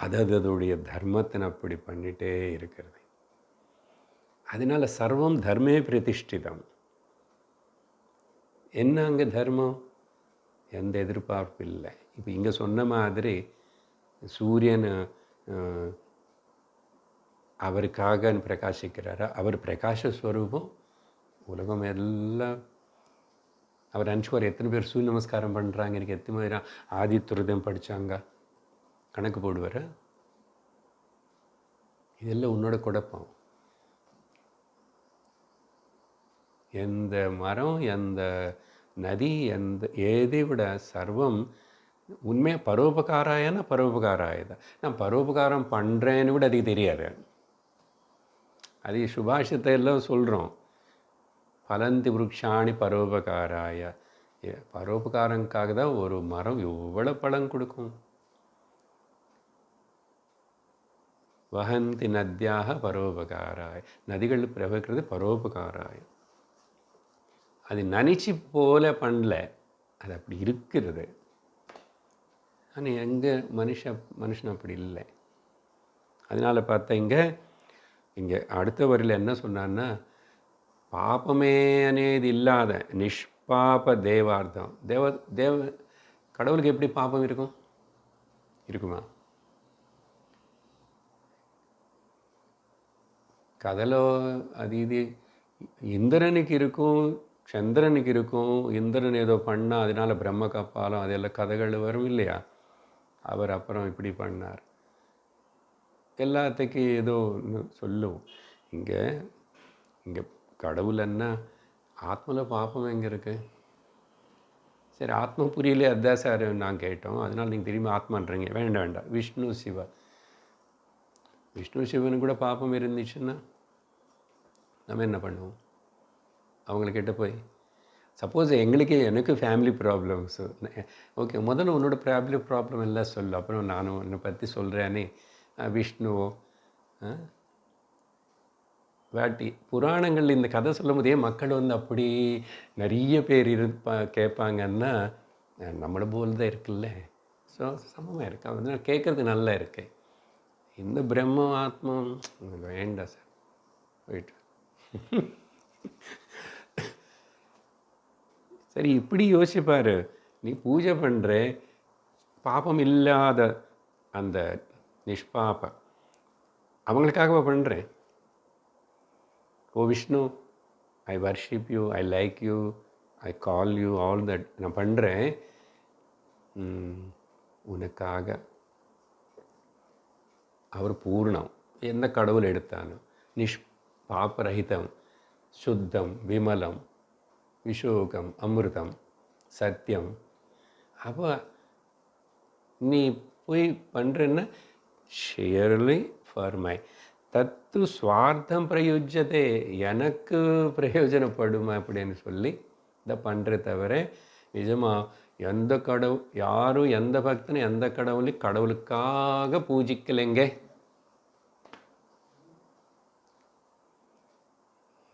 அததுடைய தர்மத்தை அப்படி பண்ணிகிட்டே இருக்கிறது. அதனால் சர்வம் தர்மே பிரதிஷ்டிதம். என்ன அங்கே தர்மம்? எந்த எதிர்பார்ப்பு இல்லை. இப்போ இங்கே சொன்ன மாதிரி சூரியன் அவருக்காக பிரகாசிக்கிறாரா? அவர் பிரகாசஸ்வரூபம். உலகம் எல்லாம் அவர் நினச்சிக்குவார், எத்தனை பேர் சூரிய நமஸ்காரம் பண்ணுறாங்க, எனக்கு எத்தனை பேர் ஆதித்யுதயம் படித்தாங்க, கணக்கு போடுவார். இதெல்லாம் உன்னோட குழப்பம். எந்த மரம், எந்த நதி, ஏதை விட சர்வம் உண்மையாக பரோபகாராயனா பரோபகாராயதான். நான் பரோபகாரம் பண்ணுறேன்னு கூட அதுக்கு தெரியாது. அது சுபாஷித்தை எல்லாம் சொல்கிறோம், பலந்தி விருட்சாணி பரோபகாராய. பரோபகாரங்காக தான் ஒரு மரம் எவ்வளோ பழம் கொடுக்கும். வஹந்தி நத்தியாக பரோபகாராய, நதிகள் பிரவகிறது பரோபகாராய. அது நினச்சி போல பண்ணல, அது அப்படி இருக்கிறது. ஆனால் எங்கே மனுஷன் அப்படி இல்லை. அதனால் பார்த்தா இங்கே அடுத்த வரியில் என்ன சொன்னான்னா, பாபமே అనేది இல்லாத நிஷ்பாப தேவார்த்தம். கடவுளுக்கு எப்படி பாபம் இருக்குமா? கதைలో அது இந்திரனுக்கு இருக்கும், சந்திரனுக்கு இருக்கும். இந்திரன் ஏதோ பண்ணால் அதனால் பிரம்ம கப்பாலம் அதெல்லாம் கதைகள் வரும் இல்லையா? அவர் அப்புறம் இப்படி பண்ணார், எல்லாத்துக்கும் ஏதோ சொல்லும். இங்கே கடவுள் என்ன, ஆத்மாவில் பாப்பம் எங்கே இருக்குது? சரி, ஆத்மா புரியல, அதுதான் சார் நான் கேட்டோம், அதனால் நீங்கள் திரும்பி ஆத்மான்றீங்க. வேண்டாம், விஷ்ணு சிவனு கூட பாப்பம் இருந்துச்சுன்னா நம்ம என்ன பண்ணுவோம்? அவங்கக்கிட்ட போய் சப்போஸ் எனக்கு ஃபேமிலி ப்ராப்ளம்ஸு, ஓகே, முதல்ல உன்னோட ஃபேமிலி ப்ராப்ளம் எல்லாம் சொல்லு, அப்புறம் நானும் என்னை பற்றி சொல்கிறேனே. விஷ்ணுவோ வாட்டி புராணங்கள் இந்த கதை சொல்லும் போதே மக்கள் வந்து அப்படி நிறைய பேர் கேட்பாங்கன்னா நம்மளை போல் தான் இருக்குல்ல. ஸோ சமமாக இருக்கு, அதனால கேட்குறது நல்லா இருக்கு. இந்த பிரம்ம ஆத்மம் வேண்டாம் சார், போயிட்டு சரி இப்படி யோசிப்பார். நீ பூஜை பண்ணுற பாபம் இல்லாத அந்த நிஷ்பாப அவங்களுக்காக பண்ணுறேன். Oh Vishnu, I worship you, I like you, I call you, all that நான் பண்ணுறேன் உனக்காக. அவர் பூர்ணம், எந்த கடவுள் எடுத்தாலும் நிஷ்பாபரஹிதம், சுத்தம், விமலம், விஷோகம், அமிர்தம், சத்தியம். அப்போ நீ போய் பண்ணுறேன்னா ஷியர்லி ஃபார் மை தத்து ஸ்வார்த்தம் பிரயுஜ்யதே, எனக்கு பிரயோஜனப்படுமா அப்படின்னு சொல்லி இதை பண்ணுற தவிர நிஜமாக யாரும் எந்த பக்தனும் எந்த கடவுளுக்காக பூஜிக்கலைங்க.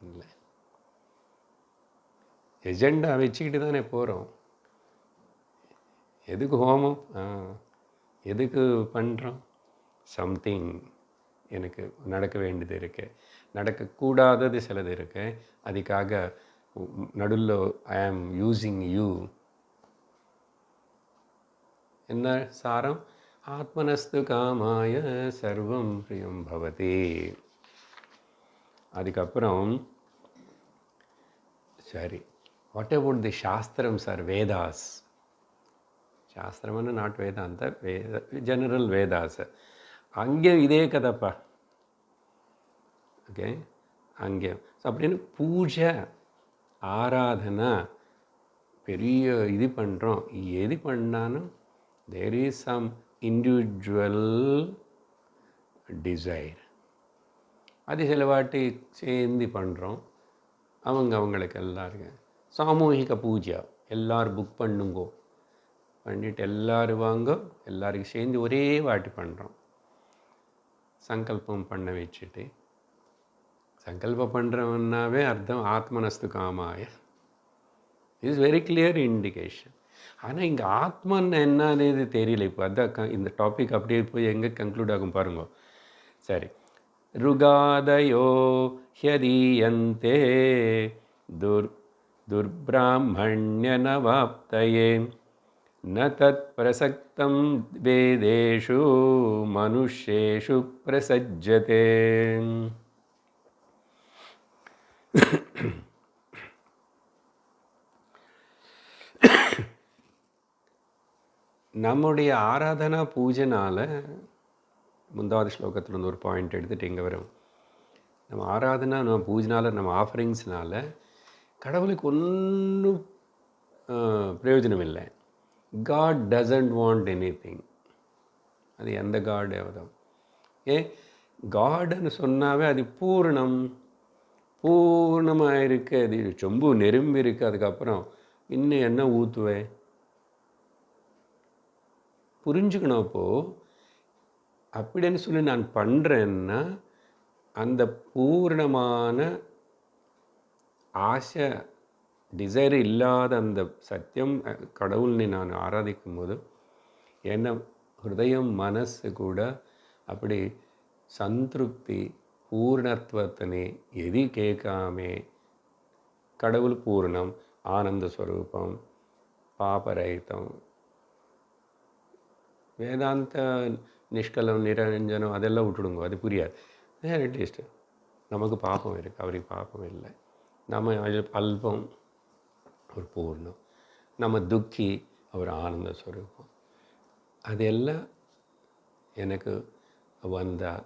இல்லை, எஜெண்டா வச்சுக்கிட்டு தானே போகிறோம். எதுக்கு ஹோமம்? எதுக்கு பண்ணுறோம்? சம்திங் எனக்கு நடக்க வேண்டியது இருக்குது, நடக்கக்கூடாதது சிலது இருக்கு. அதுக்காக நடுவில் ஐ ஆம் யூஸிங் யூ. என்ன சாரம்? ஆத்மனஸ்து காமாய சர்வம் பிரியம் பவதி. அதுக்கப்புறம் சரி, வாட் அபவுட் தி சாஸ்திரம் சார்? வேதாஸ். ಶಾಸ್ತ್ರವನ್ನು ನಾಟ್ ವೇದಾಂತ, ಜನರಲ್ ವೇದಾಸ್. அங்கே இதே கதைப்பா. ஓகே, அங்கே அப்படின்னு பூஜை ஆராதனை பெரிய இது பண்ணுறோம். எது பண்ணாலும் there is some individual desire. அது சில வாட்டி சேர்ந்து பண்ணுறோம். அவங்களுக்கு எல்லாருக்கும் சாமூகிக பூஜை, எல்லோரும் புக் பண்ணுங்கோ, பண்ணிவிட்டு எல்லோரும் வாங்க, எல்லாருக்கும் சேர்ந்து ஒரே வாட்டி பண்ணுறோம். சங்கல்பம் பண்ண வச்சுட்டு, சங்கல்பம் பண்ணுறவன்னாவே அர்த்தம் ஆத்மனஸ்து காமாய. Is very clear indication. ஆனால் இங்கே ஆத்மன் என்னன்னு தெரியல. இப்போ அதான் இந்த டாபிக் அப்படியே போய் எங்கே கன்க்ளூட் ஆகும் பாருங்க. சரி, ருகாதயோ ஹ்யதீயந்தே துர்பிராமண்யனவாப்தயே ந தத் பிரசக்தம் வேதேஷு மனுஷ்யேஷு பிரசஜ்ஜதே. நம்முடைய ஆராதனா பூஜைனால், முந்தாவது ஸ்லோகத்தில் வந்து ஒரு பாயிண்ட் எடுத்துகிட்டு இங்கே வரும். நம்ம ஆராதனா, நம்ம பூஜைனால், நம்ம ஆஃபரிங்ஸ்னால் கடவுளுக்கு ஒன்றும் பிரயோஜனம் இல்லை. God doesn't want anything. அது எந்த காட் எவதோ காடுன்னு சொன்னாவே அது பூர்ணமாக இருக்குது. அது சொம்பு நெரும்பி இருக்குது. அதுக்கப்புறம் இன்னும் என்ன ஊற்றுவேன்? புரிஞ்சுக்கணும். அப்போது அப்படின்னு சொல்லி நான் பண்ணுறேன்னா அந்த பூர்ணமான ஆசை, டிசைர் இல்லாத அந்த சத்தியம் கடவுள்னு நான் ஆராதிக்கும் போது என்ன ஹிருதயம், மனசு கூட அப்படி சந்திருப்தி, பூர்ணத்துவத்தினே எது கேட்காமே கடவுள் பூர்ணம், ஆனந்த ஸ்வரூபம், பாபரಹಿತம். வேதாந்த நிஷ்கலம், நிரஞ்சனம் அதெல்லாம் விட்டுடுங்க, அது புரியாது. அட்லீஸ்ட் நமக்கு பாபம் இருக்குது, அவருக்கு பாபம் இல்லை. நம்ம அல்பம், ஒரு பூர்ணம். நம்ம துக்கி, அவர் ஆனந்த ஸ்வரூபம். அதெல்லாம் எனக்கு வந்தால்,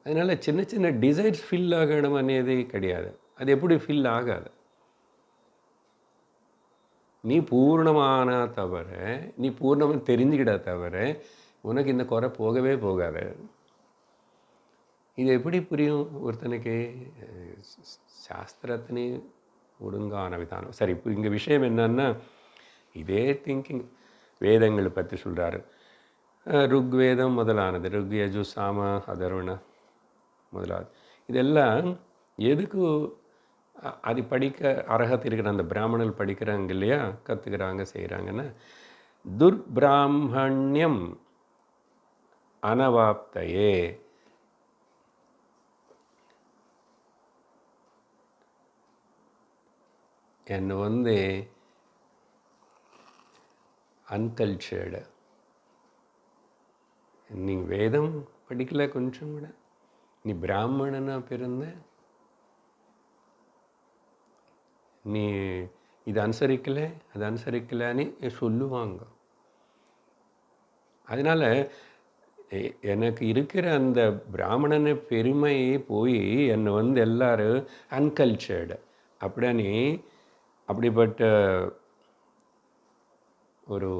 அதனால் சின்ன சின்ன டிசைர்ஸ் ஃபில் ஆகணும் అనేది கிடையாது. அது எப்படி ஃபில் ஆகாது? நீ பூர்ணமான தவிர, நீ பூர்ணமாக தெரிஞ்சுக்கிட்ட தவிர உனக்கு இந்த குறை போகவே போகாது. இது எப்படி புரியும் ஒருத்தனுக்கு? சாஸ்திரத்தினே ஒழுங்கான விதானம். சரி, இப்போ இங்கே விஷயம் என்னன்னா, இதே திங்கிங் வேதங்களை பற்றி சொல்கிறாரு. ருக்வேதம் முதலானது, ருக், யஜு, சாம, அதர்வண முதலானது, இதெல்லாம் எதுக்கு அது படிக்க அர்ஹத்தை இருக்கிற அந்த பிராமணர்கள் படிக்கிறாங்க இல்லையா, கற்றுக்கிறாங்க, செய்கிறாங்கன்னா துர்பிராமணியம் அனவாப்தையே. என்னை வந்து அன்கல்ச்சர்டு, நீ வேதம் படிக்கல கொஞ்சம் கூட, நீ பிராமணனா பிறந்த, நீ இது அனுசரிக்கலை அது அனுசரிக்கலைன்னு சொல்லுவாங்க. அதனால் எனக்கு இருக்கிற அந்த பிராமணனை பெருமையை போய் என்னை வந்து எல்லோரும் அன்கல்ச்சர்டு அப்படின்னு, அப்படிப்பட்ட ஒரு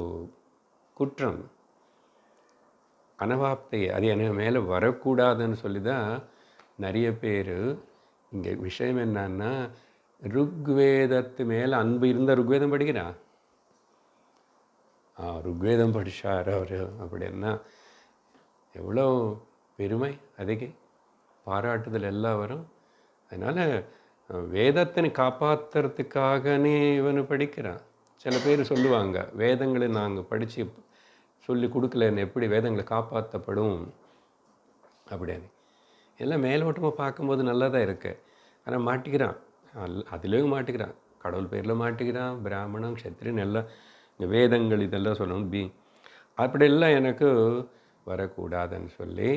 குற்றம், அனவாப்தை, அது எனக்கு மேலே வரக்கூடாதுன்னு சொல்லி தான் நிறைய பேர். இங்கே விஷயம் என்னன்னா, ருக்வேதத்து மேலே அன்பு இருந்த ருக்வேதம் படிக்கிறான். ருக்வேதம் படித்தார் அவர் அப்படின்னா எவ்வளோ பெருமை, அதுக்கு பாராட்டுதல் எல்லாம் வரும். அதனால் வேதத்தை காப்பாற்றுறதுக்காகனே இவனு படிக்கிறான். சில பேர் சொல்லுவாங்க, வேதங்களை நாங்கள் படித்து சொல்லி கொடுக்கலன்னு எப்படி வேதங்களை காப்பாற்றப்படும் அப்படின்னு. எல்லாம் மேலோட்டமாக பார்க்கும்போது நல்லா தான் இருக்குது. ஆனால் மாட்டிக்கிறான், அதுலேயும் மாட்டிக்கிறான். கடவுள் பேரில் மாட்டிக்கிறான், பிராமணன் க்ஷத்திரியன் எல்லாம் இந்த வேதங்கள் இதெல்லாம் சொல்லணும் அப்படியெல்லாம் எனக்கு வரக்கூடாதுன்னு சொல்லி,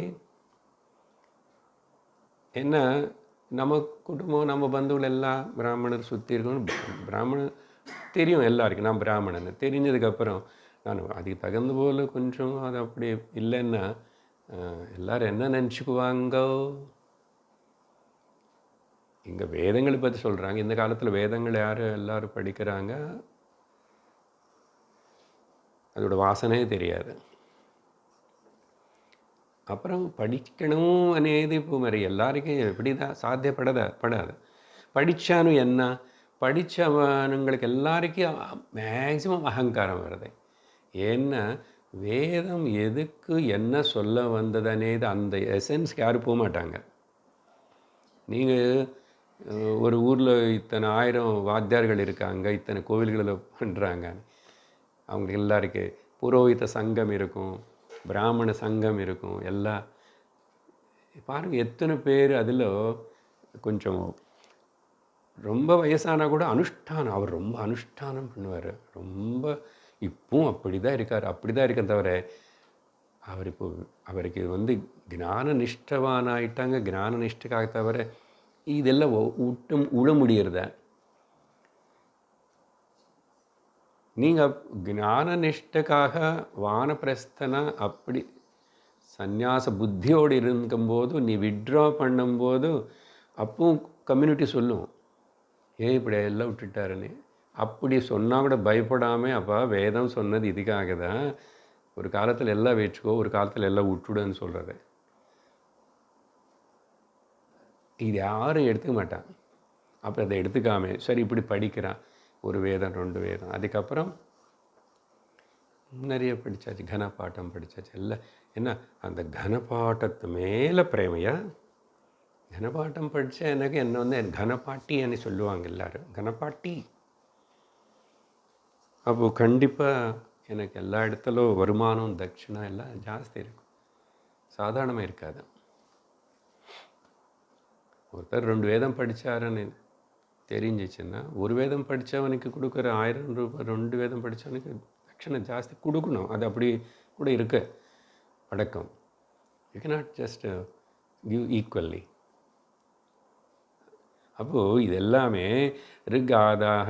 என்ன நம்ம குடும்பம் நம்ம பந்துகள் எல்லாம் பிராமணர் சுற்றி இருக்கணும். பிராமணர் தெரியும் எல்லாருக்கும் நான் பிராமணன் தெரிஞ்சதுக்கப்புறம் நான் அதுக்கு தகுந்த போல் கொஞ்சம் அது அப்படி இல்லைன்னா எல்லோரும் என்ன நினச்சிக்குவாங்க. இங்கே வேதங்களை பற்றி சொல்கிறாங்க. இந்த காலத்தில் வேதங்கள் யார் எல்லோரும் படிக்கிறாங்க, அதோட வாசனையே தெரியாது. அப்புறம் படிக்கணும் అనేది இப்போ మరి எல்லாருக்கும் எப்படி தான் சாத்தியப்படாது. படித்தானு என்ன, படித்தவனுங்களுக்கு எல்லாருக்கும் மேக்சிமம் அகங்காரம் வருது. ஏன்னா வேதம் எதுக்கு என்ன சொல்ல வந்தது అనేది அந்த எசன்ஸ்க்கு யாரும் போக மாட்டாங்க. நீங்கள் ஒரு ஊரில் இத்தனை 1000 வாத்தியார்கள் இருக்காங்க, இத்தனை கோவில்களில் பண்ணுறாங்க, அவங்களுக்கு எல்லாருக்கும் புரோகித சங்கம் இருக்கும், பிராமண சங்கம் இருக்கும், எல்லாம் பாருங்கள் எத்தனை பேர். அதில் கொஞ்சம் ரொம்ப வயசானா கூட அனுஷ்டானம், அவர் ரொம்ப அனுஷ்டானம் பண்ணுவார். ரொம்ப இப்பவும் அப்படி தான் இருக்கார், அப்படி தான் இருக்க தவிர அவர் இப்போ அவருக்கு ஞான நிஷ்டவானாயிட்டாங்க. ஞான நிஷ்டக்காக தவிர இதெல்லாம் உழ முடியறத. நீங்கள் ஞான நிஷ்டக்காக வானப்பிரஸ்தனா அப்படி சந்நியாச புத்தியோடு இருக்கும்போது நீ விட்ரா பண்ணும்போது அப்பவும் கம்யூனிட்டி சொல்லும், ஏன் இப்படி எல்லாம் விட்டுட்டாருன்னு. அப்படி சொன்னால் கூட பயப்படாமல், அப்போ வேதம் சொன்னது இதுக்காக தான், ஒரு காலத்தில் எல்லாம் வச்சுக்கோ, ஒரு காலத்தில் எல்லாம் விட்டுடுன்னு சொல்கிறது. இது யாரும் எடுத்துக்க மாட்டான். அப்போ அதை எடுத்துக்காம சரி இப்படி படிக்கிறான், ஒரு வேதம் 2 வேதம், அதுக்கப்புறம் நிறைய படித்தாச்சு, கனபாட்டம் படித்தாச்சு எல்லாம். என்ன அந்த கனபாட்டத்து மேலே பிரேமையா. கனபாட்டம் படித்தா எனக்கு என்ன கனபாட்டின்னு சொல்லுவாங்க எல்லோரும், கனபாட்டி. அப்போது கண்டிப்பாக எனக்கு எல்லா இடத்துலும் வருமானம் தட்சிணா எல்லாம் ஜாஸ்தி இருக்கும், சாதாரணமாக இருக்காது. ஒருத்தர் 2 வேதம் படித்தாருன்னு தெரிஞ்சிச்சுன்னா, ஒரு வேதம் படித்தவனுக்கு கொடுக்குற 1000 ரூபாய், 2 வேதம் படித்தவனுக்கு தட்சிணை ஜாஸ்தி கொடுக்கணும். அது அப்படி கூட இருக்க பழக்கம். You cannot just give equally. அப்போது இது எல்லாமே ரிகாதாக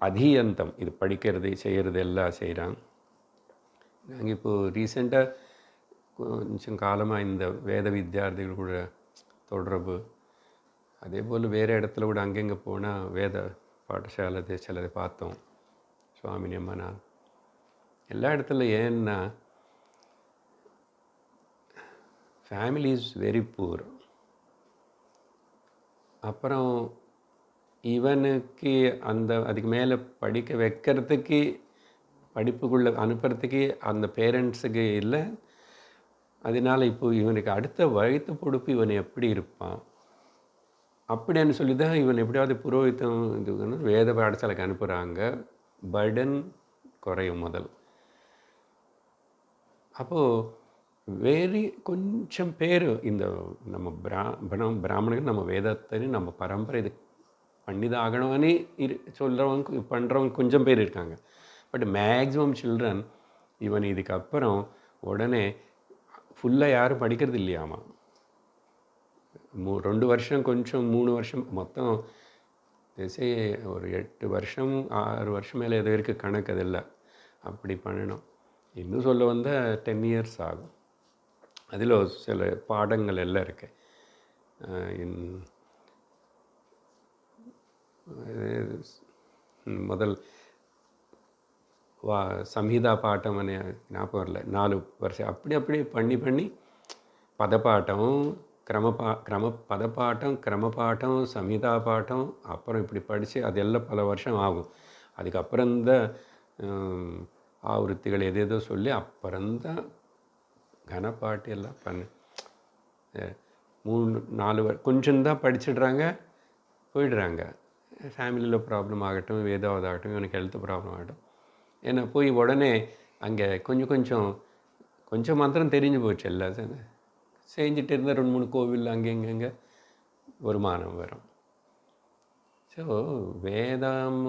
அதீயந்தம், இது படிக்கிறது செய்கிறது எல்லாம் செய்கிறான். நாங்கள் இப்போது ரீசெண்டாக கொஞ்சம் காலமாக இந்த வேத வித்தியார்த்திகள் கூட தொடர்பு, அதே போல் வேறு இடத்துல கூட அங்கங்கே போனால் வேத பாடசாலை சிலதை பார்த்தோம். சுவாமி அம்மனா எல்லா இடத்துல. ஏன்னா ஃபேமிலி இஸ் வெரி பூர். அப்புறம் இவனுக்கு அதுக்கு மேலே படிக்க வைக்கிறதுக்கு, படிப்புக்குள்ளே அனுப்புறதுக்கு அந்த பேரண்ட்ஸுக்கு இல்லை. அதனால் இப்போ இவனுக்கு அடுத்த வயிற்று பொறுப்பு இவன் எப்படி இருப்பான் அப்படின்னு சொல்லி தான் இவன் எப்படியாவது புரோகிதம் இது வேத பாடசாலைக்கு அனுப்புகிறாங்க. பர்டன் குறையும் முதல். அப்போது கொஞ்சம் பேர் இந்த நம்ம பிராமணர்கள் நம்ம வேதத்தை நம்ம பரம்பரை இது பண்ணிதான் ஆகணும்னு சொல்கிறவங்க பண்ணுறவங்க கொஞ்சம் பேர் இருக்காங்க. பட் மேக்ஸிமம் சில்ட்ரன் இவன் இதுக்கப்புறம் உடனே ஃபுல்லாக யாரும் படிக்கிறது இல்லையாமா. 2 வருஷம் கொஞ்சம் 3 வருஷம் மொத்தம் திசை ஒரு 8 வருஷம் 6 வருஷம் மேலே எதோ இருக்குது கணக்கு. அதெல்லாம் அப்படி பண்ணணும். இன்னும் சொல்ல வந்தால் 10 இயர்ஸ் ஆகும். அதில் சில பாடங்கள் எல்லாம் இருக்கு. முதல் சம்ஹிதா பாட்டம் ஞாபகம் வரல, 4 வருஷம் அப்படி பண்ணி பதப்பாட்டம், பதப்பாட்டம், கிரமப்பாட்டம், சம்ஹிதா பாட்டம், அப்புறம் இப்படி படித்து அதெல்லாம் பல வருஷம் ஆகும். அதுக்கப்புறம் தான் ஆவருத்திகள் எதேதோ சொல்லி அப்புறம்தான் கனப்பாட்டு எல்லாம் 3-4 கொஞ்சம்தான் படிச்சிடுறாங்க. போயிடுறாங்க. ஃபேமிலியில் ப்ராப்ளம் ஆகட்டும், ஏதாவது ஆகட்டும், இவனுக்கு ஹெல்த் ப்ராப்ளம் ஆகட்டும். ஏன்னா போய் உடனே அங்கே கொஞ்சம் கொஞ்சம் கொஞ்சம் மாத்திரம் தெரிஞ்சு போச்சு எல்லாம் செஞ்சுட்டு இருந்தால் 2 3 கோவில் அங்கே இங்கே வருமானம் வரும். ஸோ வேதம்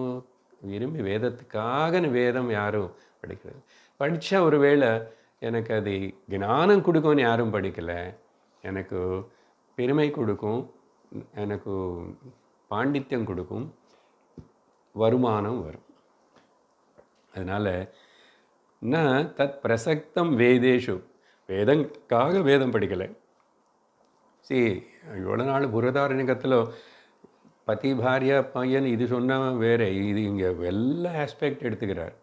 விரும்பி வேதத்துக்காக வேதம் யாரும் படிக்கிறது. படித்தா ஒரு வேளை எனக்கு அது ஞானம் கொடுக்கும்னு யாரும் படிக்கலை. எனக்கு பெருமை கொடுக்கும், எனக்கு பாண்டித்யம் கொடுக்கும், வருமானம் வரும். அதனால் நான் தத் பிரசக்தம் வேதேஷு, வேதங்காக வேதம் படிக்கலை. இவ்வளோ நாள் புரதாரண்யத்தில் பதி பாரியா பையன் இது சொன்னால் வேறு, இது இங்கே எல்லா ஆஸ்பெக்ட் எடுத்துக்கிறார்.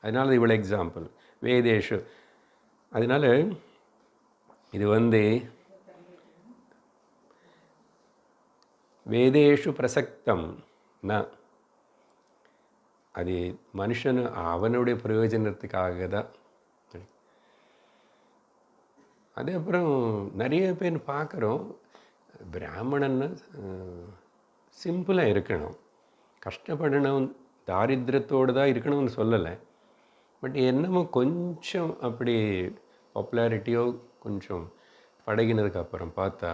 அதனால் இவ்வளோ எக்ஸாம்பிள் வேதேஷு. அதனால் இது வேதேஷு பிரசக்தம் ந, அது மனுஷன் அவனுடைய பிரயோஜனத்துக்காக தான். அதே அப்புறம் நிறைய பேர் பார்க்குறோம், பிராமணன்னு சிம்பிளாக இருக்கணும், கஷ்டப்படணும், தாரித்திரத்தோடு தான் இருக்கணும்னு சொல்லலை. பட் என்னமோ கொஞ்சம் அப்படி பாப்புலாரிட்டியோ கொஞ்சம் பழகினதுக்கப்புறம் பார்த்தா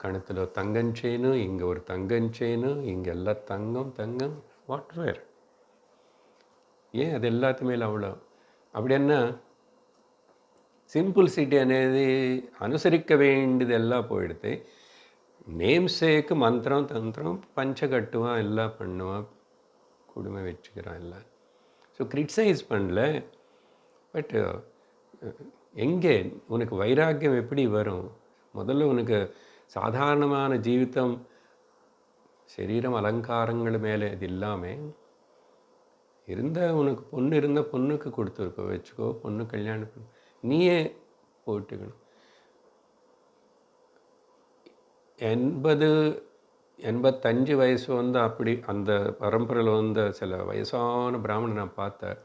கணத்தில் தங்கஞ்சேனு, இங்கே ஒரு தங்கஞ்சேனு, இங்கே எல்லாம் தங்கம் தங்கம் வாட்வேர். ஏன் அது எல்லாத்து மேலே அவ்வளோ? அப்படின்னா సింపుల్సిటీ అనేది అనుసరిக்க வேண்டியதெல்லாம் போயிடுது. நேம் சேக்கு மந்திரம் தந்திரம் பஞ்சகட்டுவான், எல்லாம் பண்ணுவான், குடும்பம் வச்சுக்கிறான் எல்லாம். ஸோ கிரிட்டிசைஸ் பண்ணல. பட் எங்கே உனக்கு வைராக்கியம் எப்படி வரும்? முதல்ல உனக்கு சாதாரணமான ஜீவிதம், சரீரம் அலங்காரங்கள் மேலே இது இல்லாமல் இருந்தால், உனக்கு பொண்ணு இருந்தால் பொண்ணுக்கு கொடுத்துருக்கோ, வச்சுக்கோ, பொண்ணு கல்யாணம் பண்ணு, நீயே போட்டுக்கணும். 80-85 வயசு அப்படி அந்த பரம்பரையில் சில வயசான பிராமணன் நான் பார்த்தேன்.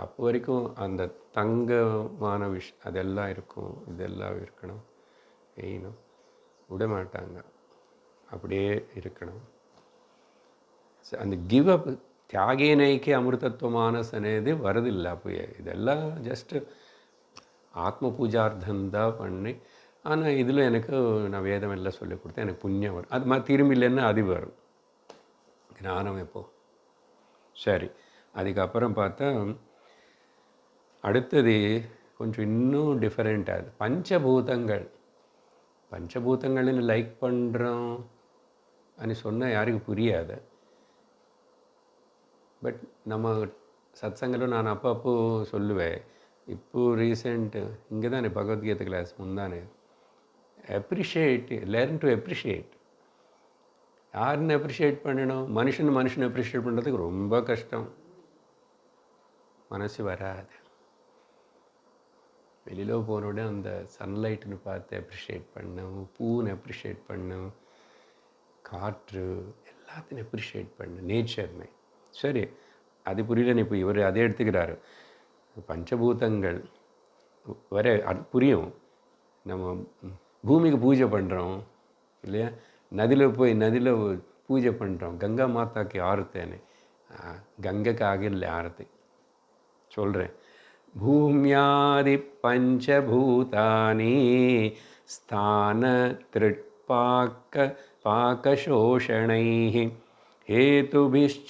அப்போ வரைக்கும் அந்த தங்கமான அதெல்லாம் இருக்கும், இதெல்லாம் இருக்கணும், வேணும், விட மாட்டாங்க, அப்படியே இருக்கணும். அந்த கிவ் அப், தியாகேனைக்கு அமிர்தத்துவமானஸ் అనేది வரதில்லை. அப்போ இதெல்லாம் ஜஸ்ட்டு ஆத்ம பூஜார்த்தந்தான் பண்ணி. ஆனால் இதில் எனக்கு நான் வேதம் எல்லாம் சொல்லிக் கொடுத்தேன், எனக்கு புண்ணியம் வரும். அது மாதிரி திரும்பி இல்லைன்னா அது வரும் ஞானம். எப்போ சரி. அதுக்கப்புறம் பார்த்தா அடுத்தது கொஞ்சம் இன்னும் டிஃப்ரெண்ட்டாக, பஞ்சபூதங்கள். பஞ்சபூதங்கள்னு லைக் பண்ணுறோம் అని சொன்னால் யாருக்கும் புரியாது. பட் நம்ம சத்சங்கில் நான் அப்பப்போ சொல்லுவேன். இப்போது ரீசெண்ட் இங்கே தானே Bhagavad Gita class முந்தானே, appreciate, learn to appreciate. யாருன்னு அப்ரிஷியேட் பண்ணணும்? மனுஷனை அப்ரிஷியேட் பண்ணுறதுக்கு ரொம்ப கஷ்டம், மனசு வராது. வெளியில் போனோட அந்த சன்லைட்டுன்னு பார்த்து அப்ரிஷியேட் பண்ணணும், பூனை அப்ரிஷியேட் பண்ணணும், காற்று எல்லாத்தையும் அப்ரிஷியேட் பண்ணணும், நேச்சர்னு. சரி, அது புரியலன்னு இப்போ இவர் அதே எடுத்துக்கிறாரு. பஞ்சபூதங்கள் வர புரியும். நம்ம பூமிக்கு பூஜை பண்ணுறோம் இல்லையா, நதியில் பூஜை பண்ணுறோம், கங்கா மாதாக்கு ஆரத்தேன்னு. கங்கைக்கு ஆகில்ல ஆரத்தி சொல்கிறேன். பூமியாதி பஞ்சபூதானி ஸ்தான திருட்பாக்க பாகசோஷணை ஹேதுபிஷ்சாவகாசேன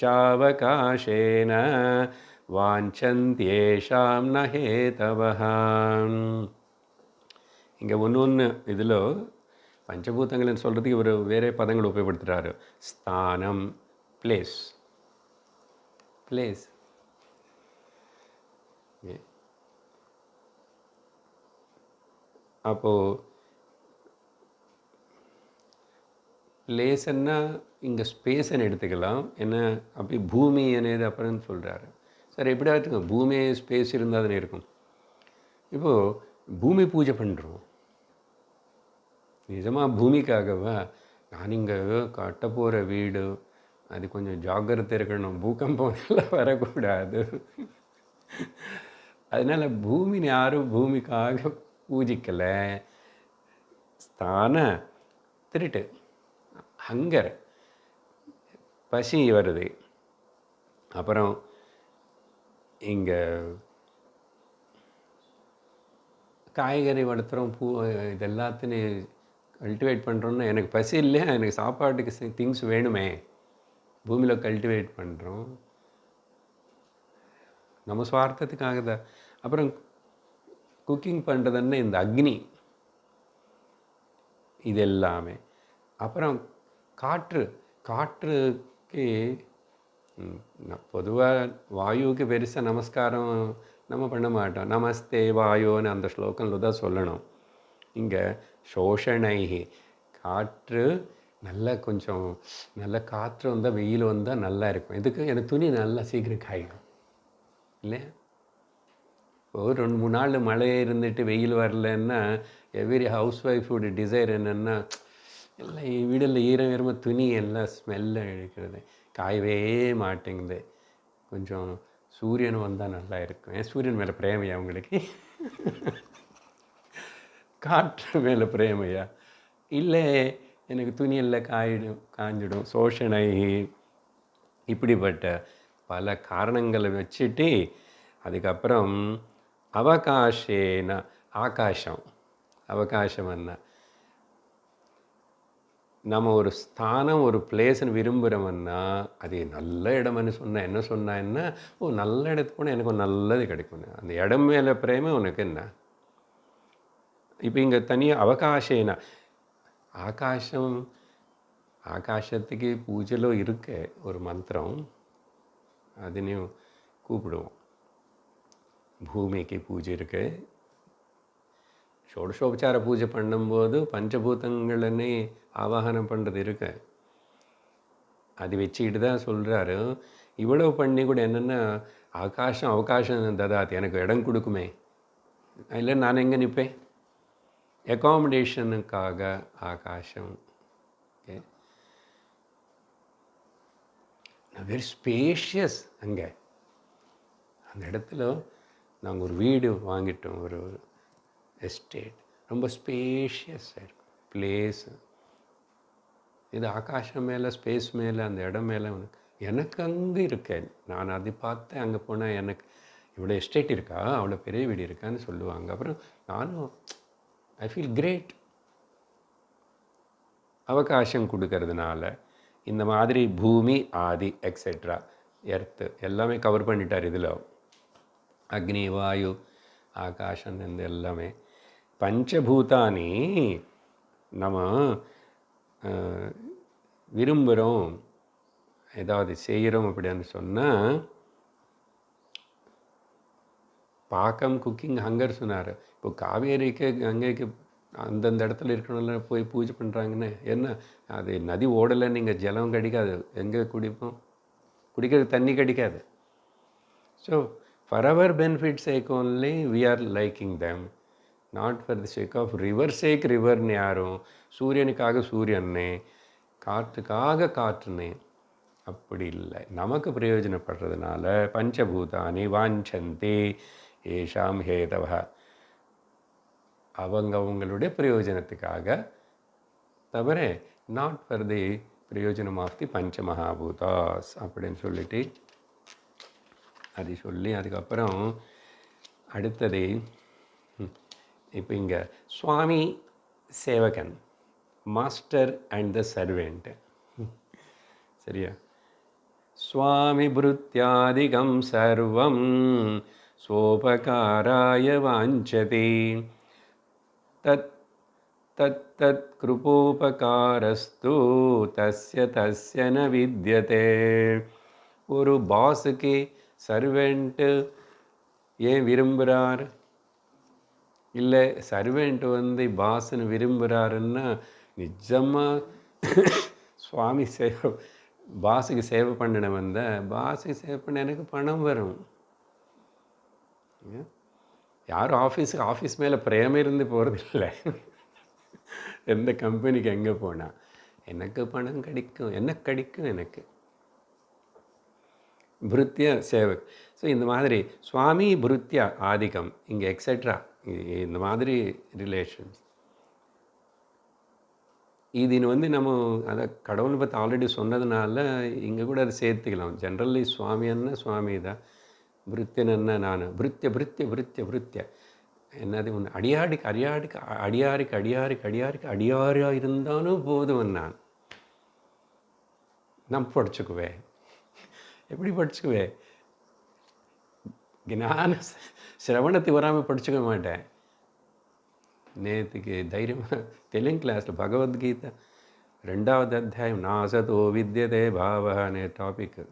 வாஞ்சந்தியேஷாம் ந ஹேதவஹ. இங்கே ஒன்று இதில் பஞ்சபூதங்கள்னு சொல்கிறதுக்கு இவர் வேறு பதங்கள் உபயோகப்படுத்துகிறாரு. ஸ்தானம், பிளேஸ். அப்போது பிளேஸ்ன்னா இங்கே ஸ்பேஸ்ன்னு எடுத்துக்கலாம். என்ன அப்படி பூமி అనేది அப்புறம் சொல்கிறாரு. சரி, எப்படியா இருக்குங்க, பூமி ஸ்பேஸ் இருந்தால் தானே இருக்கும். இப்போது பூமி பூஜை பண்ணுறோம், நிஜமாக பூமிக்காகவா? நான் இங்கே கட்ட போகிற வீடு அது கொஞ்சம் ஜாக்கிரதை இருக்கணும், பூகம்பம் எல்லாம் வரக்கூடாது. அதனால் பூமிని யாரும் பூமிக்காக பூஜிக்கலை. ஸ்தான திருட்டு ஹங்கர், பசி வருது. அப்புறம் இங்கே காய்கறி வளர்த்துறோம், பூ இது எல்லாத்தையும் கல்டிவேட் பண்ணுறோன்னா எனக்கு பசி இல்லையா, எனக்கு சாப்பாட்டுக்கு திங்ஸ் வேணுமே, பூமியில் கல்டிவேட் பண்ணுறோம், நம்ம சுவார்த்தத்துக்காக தான். அப்புறம் குக்கிங் பண்ணுறதுன்னு இந்த அக்னி, இது எல்லாமே. அப்புறம் காற்றுக்கு பொதுவாக வாயுவுக்கு பெருசாக நமஸ்காரம் நம்ம பண்ண மாட்டோம். நமஸ்தே வாயோன்னு அந்த ஸ்லோகத்தில் தான் சொல்லணும். இங்கே சோஷணைகி, காற்று கொஞ்சம் நல்ல காற்று வந்தால், வெயில் வந்தால் நல்லா இருக்கும். இதுக்கு எனக்கு துணி நல்லா சீக்கிரம் காயும் இல்லையா? ஒரு 2-3 நாள் மழையே இருந்துட்டு வெயில் வரலன்னா எவ்ரி ஹவுஸ் ஒய்ஃபோட டிசைர் என்னென்னா, எல்லாம் வீடில் ஈரமாக துணி எல்லாம் ஸ்மெல்ல இழுக்கிறது, காயவே மாட்டேங்குது. கொஞ்சம் சூரியன் வந்தால் நல்லா இருக்கும். ஏன் சூரியன் மேலே பிரேமையா உங்களுக்கு? காற்று மேலே பிரேமையா? இல்லை, எனக்கு துணியெல்லாம் காஞ்சிடும். சோஷனை, இப்படிப்பட்ட பல காரணங்களை வச்சுட்டு அதுக்கப்புறம் அவகாஷேன, அவகாசம் என்ன, நம்ம ஒரு ஸ்தானம், ஒரு பிளேஸ்ன்னு விரும்புகிறோம்னா அது நல்ல இடம்னு சொன்னால் என்ன சொன்னா, நல்ல இடத்துக்கு போனால் எனக்கு நல்லது கிடைக்கும். அந்த இடம் மேலே பிரேமை உனக்கு என்ன? இப்போ இங்கே தனியாக அவகாஷேனா, ஆகாசத்துக்கு பூஜையில் இருக்க ஒரு மந்திரம், அதனையும் கூப்பிடுவோம். பூமிக்கு பூஜை இருக்கு. ஷோடசோபச்சார பூஜை பண்ணும்போது பஞ்சபூதங்களே ஆவாகனம் பண்ணுறது இருக்கு. அது வச்சுக்கிட்டு தான் சொல்கிறாரு. இவ்வளவு பண்ணி கூட என்னென்னா, அவகாசம் ததாது, எனக்கு இடம் கொடுக்குமே, இல்லை நான் எங்கே நிற்பேன்? அகாமடேஷனுக்காக ஆகாசம். Okay, very spacious. அங்கே அந்த இடத்துல நாங்கள் ஒரு வீடு வாங்கிட்டோம், ஒரு எஸ்டேட், ரொம்ப ஸ்பேஷியஸாக இருக்கும் பிளேஸு. இது ஆகாசம் மேலே, ஸ்பேஸ் மேலே, அந்த இடம் மேலே எனக்கு அங்கே இருக்கேன். நான் அதை பார்த்தேன். அங்கே போனால் எனக்கு இவ்வளோ எஸ்டேட் இருக்கா, அவ்வளோ பெரிய வீடு இருக்கான்னு சொல்லுவாங்க. அப்புறம் நானும் ஐ ஃபீல் கிரேட். அவகாசம் கொடுக்கறதுனால இந்த மாதிரி பூமி, ஆதி, எக்ஸெட்ரா, எர்த்து எல்லாமே கவர் பண்ணிட்டார் இதில். அக்னி, வாயு, ஆகாசம், இந்த எல்லாமே பஞ்சபூதானி நம்ம விரும்புகிறோம், ஏதாவது செய்கிறோம் அப்படின்னு சொன்னால், பாக்கம், குக்கிங், ஹங்கர் சொன்னார். இப்போ காவேரிக்கு கங்கைக்கு அந்தந்த இடத்துல இருக்கணும்ல போய் பூஜை பண்ணுறாங்கன்னு, என்ன அது நதி ஓடலை, நீங்கள் ஜலம் கிடைக்காது, எங்கே குடிப்போம்? குடிக்கிறது தண்ணி கிடைக்காது. So for our benefit sake only we are liking them, not for the sake of river sake ரிவர்னு யாரும், சூரியனுக்காக சூரியன்னே, காற்றுக்காக காற்றுனே, அப்படி இல்லை. நமக்கு பிரயோஜனப்படுறதுனால பஞ்சபூதானி வாஞ்சந்தி ஏஷாம் ஹேதவ, அவங்களுடைய பிரயோஜனத்துக்காக தவிர, நாட் ஃபார் தி பிரயோஜனம் ஆஃப் தி பஞ்ச மகாபூதாஸ் அப்படின்னு சொல்லிட்டு அது சொல்லி, அதுக்கப்புறம் அடுத்தது இப்போ இங்கே சுவாமி சேவகன், மாஸ்டர் அண்ட் த சர்வெண்ட், சரியா? சுவாமி புருத்யாதிகம் சர்வம் ஸ்வோபகாராய வாஞ்சதி தத் தத் தத் கிருபோபகாரஸ்து தஸ்ய தஸ்ய ந வித்யதே. ஒரு பாஸுக்கு சர்வெண்ட்டு ஏன் விரும்புகிறார்? இல்லை, சர்வெண்ட் பாஸ்ன்னு விரும்புகிறாருன்னா நிஜமாக சுவாமி பாஸுக்கு சேவை பண்ணின பாஸுக்கு சேவை பண்ண எனக்கு பணம் வரும். யாரும் ஆஃபீஸ் மேலே பிரேமம் இருந்து போகிறதில்லை. எந்த கம்பெனிக்கு எங்கே போனால் எனக்கு பணம் கிடைக்கும், எனக்கு புருத்திய சேவக். ஸோ இந்த மாதிரி சுவாமி புருத்திய ஆதிக்கம் இங்கே எக்ஸெட்ரா, இந்த மாதிரி ரிலேஷன்ஸ். இது வந்து நம்ம அதை கடவுளை பற்றி ஆல்ரெடி சொன்னதுனால இங்கே கூட அதை சேர்த்துக்கலாம். ஜென்ரலி சுவாமி அண்ணா சுவாமி தான், பிருத்தியன்னா நான், பிருத்திய பிருத்திய பிருத்திய பிருத்திய என்னது ஒன்று, அடியாருக்கு அடியாருக்கு அடியாருக்கு அடியாருக்கு அடியாருக்கு அடியாராக இருந்தாலும் போதும் நான் படிச்சுக்குவேன். எப்படி படிச்சுக்குவேன்? ஞான சிரவணத்தை வராமல் படிச்சுக்க மாட்டேன். நேற்றுக்கு தைரியமாக தெலுங்கு கிளாஸில் பகவத்கீதை 2வது அத்தியாயம் நாசதோ வித்யதே பாவனே டாபிக்கு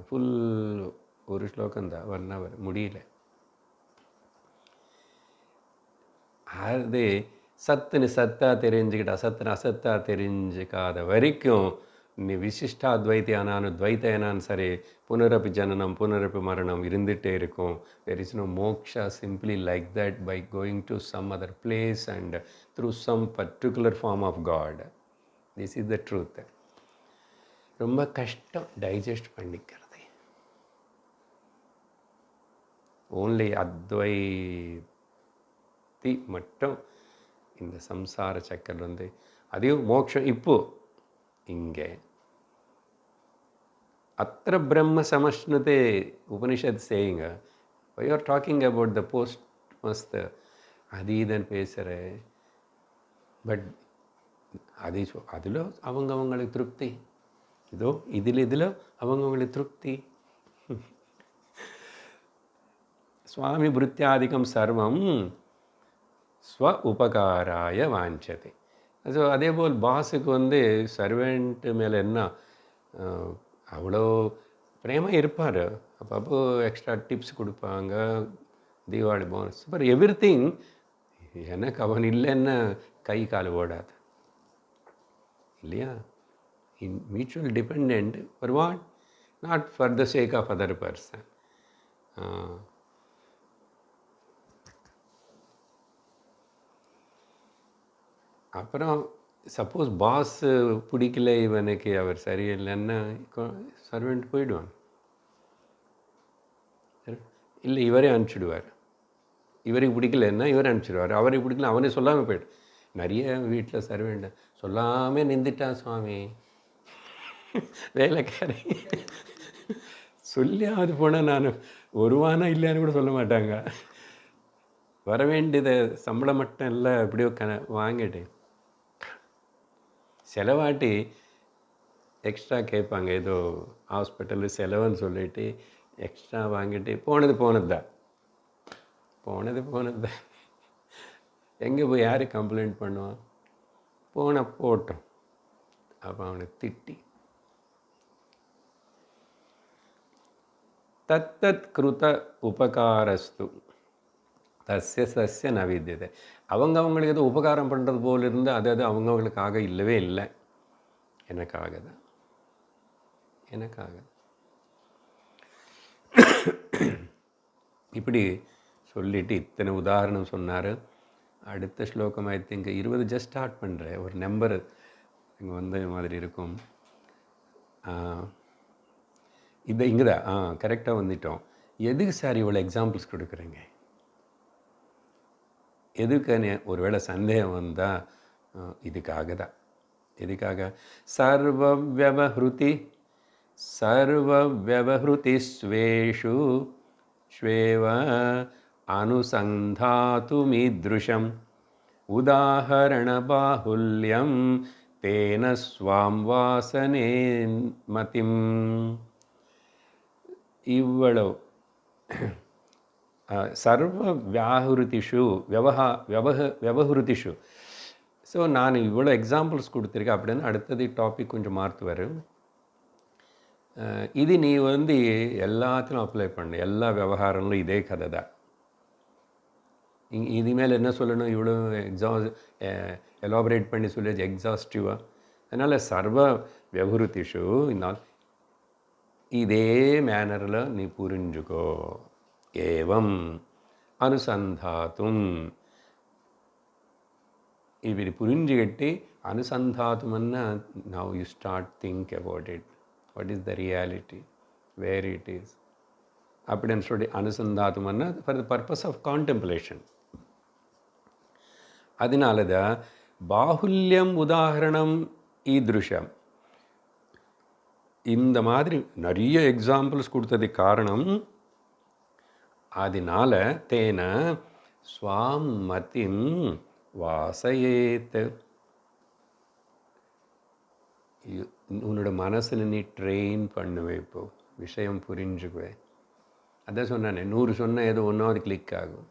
ஃபுல் ஒரு ஸ்லோகம் தான், 1 hour முடியல. அது சத்துன்னு சத்தா தெரிஞ்சுக்கிட்டு அசத்துன்னு அசத்தா தெரிஞ்சுக்காத வரைக்கும் நீ விசிஷ்டாத்வைத்தியானாலும் துவைத்தையானாலும் சரி, புனரப்பி ஜனனம் புனரப்பி மரணம் இருந்துகிட்டே இருக்கும். There is no moksha simply like that by going to some other place and through some particular form of God. This is the truth. ரொம்ப கஷ்டம் டைஜஸ்ட் பண்ணிக்கிறது. ஓன்லி அத்வைத்தி மட்டும் இந்த சம்சார சக்கர் வந்து அதையும் மோட்சம். இப்போது இங்கே அத்திர பிரம்ம சமஷ்ணுதே Upanishad saying. Why are talking about the post must அதீதன் பேசுகிற. பட் அதில் அவங்களுக்கு திருப்தி, இதோ இதில் அவங்களுக்கு திருப்தி. சுவாமி பிருத்தியாதிகம் சர்வம் ஸ்வ உபகாராய வாஞ்சதே. ஸோ அதே போல் பாஸுக்கு வந்து சர்வெண்ட்டு மேலே என்ன அவ்வளோ பிரேமாக இருப்பார். அப்போ எக்ஸ்ட்ரா டிப்ஸ் கொடுப்பாங்க, Deepavali bonus, but everything. எனக்கு அவன் இல்லைன்னா கை கால் ஓடாது இல்லையா? In mutual depend for what? Not for the sake of other person. அப்புறம் சப்போஸ் பாஸ் பிடிக்கல இவனுக்கு, அவர் சரியில்லைன்னா சர்வெண்ட் போயிடுவான். இல்லை இவரே அனுப்பிச்சிடுவார். இவருக்கு பிடிக்கலன்னா இவரே அனுப்பிச்சிடுவார். அவருக்கு பிடிக்கல அவனே சொல்லாமல் போய்டு. நிறைய வீட்டில் சர்வெண்ட் சொல்லாமல் நின்றுட்டான் சுவாமி வேலைக்காரி. சொல்லியாவது போனால் நான் ஒருவானா இல்லைன்னு கூட சொல்ல மாட்டாங்க. வர வேண்டியதை சம்பளம் மட்டும் இல்லை எப்படியோ வாங்கிட்டேன். செலவாட்டி எக்ஸ்ட்ரா கேட்பாங்க, ஏதோ ஹாஸ்பிட்டலு செலவுன்னு சொல்லிட்டு எக்ஸ்ட்ரா வாங்கிட்டு போனது தான். எங்கே போய் யார் கம்ப்ளைண்ட் பண்ணுவான்? போட்டோம். அப்போ அவனை திட்டி தத்தத் கிருத உபகாரஸ்து தஸ்ய சஸ்ய நவித்தியதை. அவங்களுக்கு எதோ உபகாரம் பண்ணுறது போல் இருந்து அது அவங்களுக்காக இல்லவே இல்லை, எனக்காக தான். இப்படி சொல்லிட்டு இத்தனை உதாரணம் சொன்னார். அடுத்த ஸ்லோகம் ஐ திங்க் 20 ஜஸ்ட் ஸ்டார்ட் பண்ணுறேன். ஒரு நம்பர் இங்கே வந்த மாதிரி இருக்கும். இது இங்கே தான் கரெக்டாக வந்துட்டோம். எதுக்கு சார் இவ்வளோ எக்ஸாம்பிள்ஸ் கொடுக்குறீங்க? எதுக்குன்னு ஒரு வேளை சந்தேகம் வந்தால் இதுக்காக தான். எதுக்காக? சர்வவ்யவஹ்ருதி ஸ்வேஷு ஸ்வேவ அனுசந்தாதுமீத்ருஷம் உதாஹரண பாஹுல்யம் தேன ஸ்வாம் வாசனே மதிம். இவ்வளவு சர்வ வியாஹுருதிஷு வியவஹுருதிஷு. ஸோ நான் இவ்வளோ எக்ஸாம்பிள்ஸ் கொடுத்துருக்கேன் அப்படின்னு அடுத்தது டாபிக் கொஞ்சம் மாற்றுவார். இது நீ வந்து எல்லாத்திலும் அப்ளை பண்ணு. எல்லா விவகாரங்களும் இதே கதை தான். இதுமேல் என்ன சொல்லணும்? இவ்வளோ எலாபரேட் பண்ணி சொல்லி எக்ஸாஸ்டிவாக. அதனால் சர்வ வியவஹுருதிஷு இன்னால் இதே மேனரில் நீ புரிஞ்சுக்கோ. ஏவம் அனுசந்தாத்தும். இப்படி புரிஞ்சுக்கிட்டு அனுசந்தாத்தும்னா now you start think about it. What is the reality? Where it is? அப்படின்னு சொல்லி அனுசந்தாத்தும்னா for the purpose of contemplation. அதனால தான் பாகுல்யம் உதாகரணம் ஈத்ருஷம். இந்த மாதிரி நிறைய எக்ஸாம்பிள்ஸ் கொடுத்ததுக்கு காரணம், அதனால தேன ஸ்வாம் மதிம் வாசயேத். உன்னோட மனசில் நீ ட்ரெயின் பண்ணுவே, இப்போ விஷயம் புரிஞ்சுக்குவேன். அதான் சொன்னானே, 100 சொன்னால் ஏதோ ஒன்றாவது கிளிக் ஆகும்.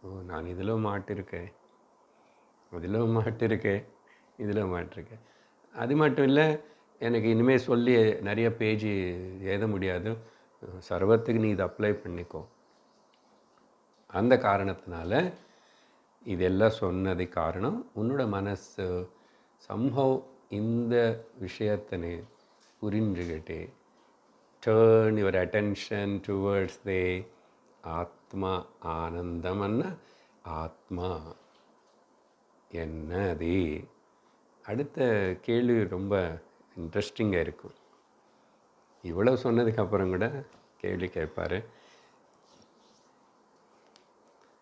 ஓ, நான் இதில் மாட்டிருக்கேன், அதில் மாட்டிருக்கேன், இதில் மாட்டிருக்கேன். அது மட்டும் இல்லை, எனக்கு இனிமேல் சொல்லி நிறைய பேஜ் எழுத முடியாது, சர்வத்துக்கு நீ இதை அப்ளை பண்ணிக்கோ. அந்த காரணத்தினால இதெல்லாம் சொன்னது காரணம், உன்னோட மனசு சம்ஹவ் இந்த விஷயத்தினை புரிஞ்சுக்கிட்டு turn your attention towards the ஆத்மா ஆனந்தம். ஆத்மா என்னது? அடுத்த கேள்வி ரொம்ப இன்ட்ரெஸ்டிங்காக இருக்கும். இவ்வளவு சொன்னதுக்கப்புறம் கூட கேள்வி கேட்பார்.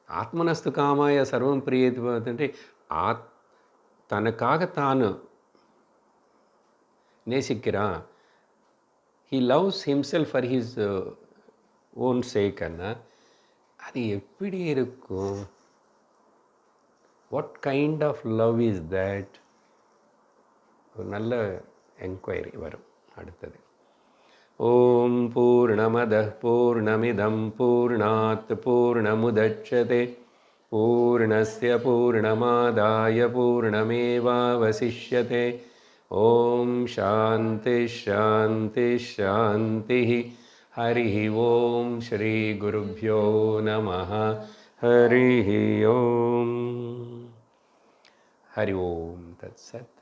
ஆத்மனஸ்து காமாய சர்வம் பிரியது பார்த்துட்டு தனக்காக தானு நேசிக்கிறான். He loves himself for his own sake. அது எப்படி இருக்கும்? What kind of love is that? ஒரு நல்ல என்கொயரி வரும் அடுத்தது. ஓம் பூர்ணமதః பூர்ணமிதம் பூர்ணாத் பூர்ணமுதச்யதே பூர்ணஸ்ய பூர்ணமாதாய பூர்ணமேவாவசிஷ்யதே. ஓம் சாந்தி சாந்தி சாந்தி. ஹரி ஓம் ஸ்ரீ குருப்யோ நமः. ஹரி ஓம். ஹரி ஓம் தத்சத்.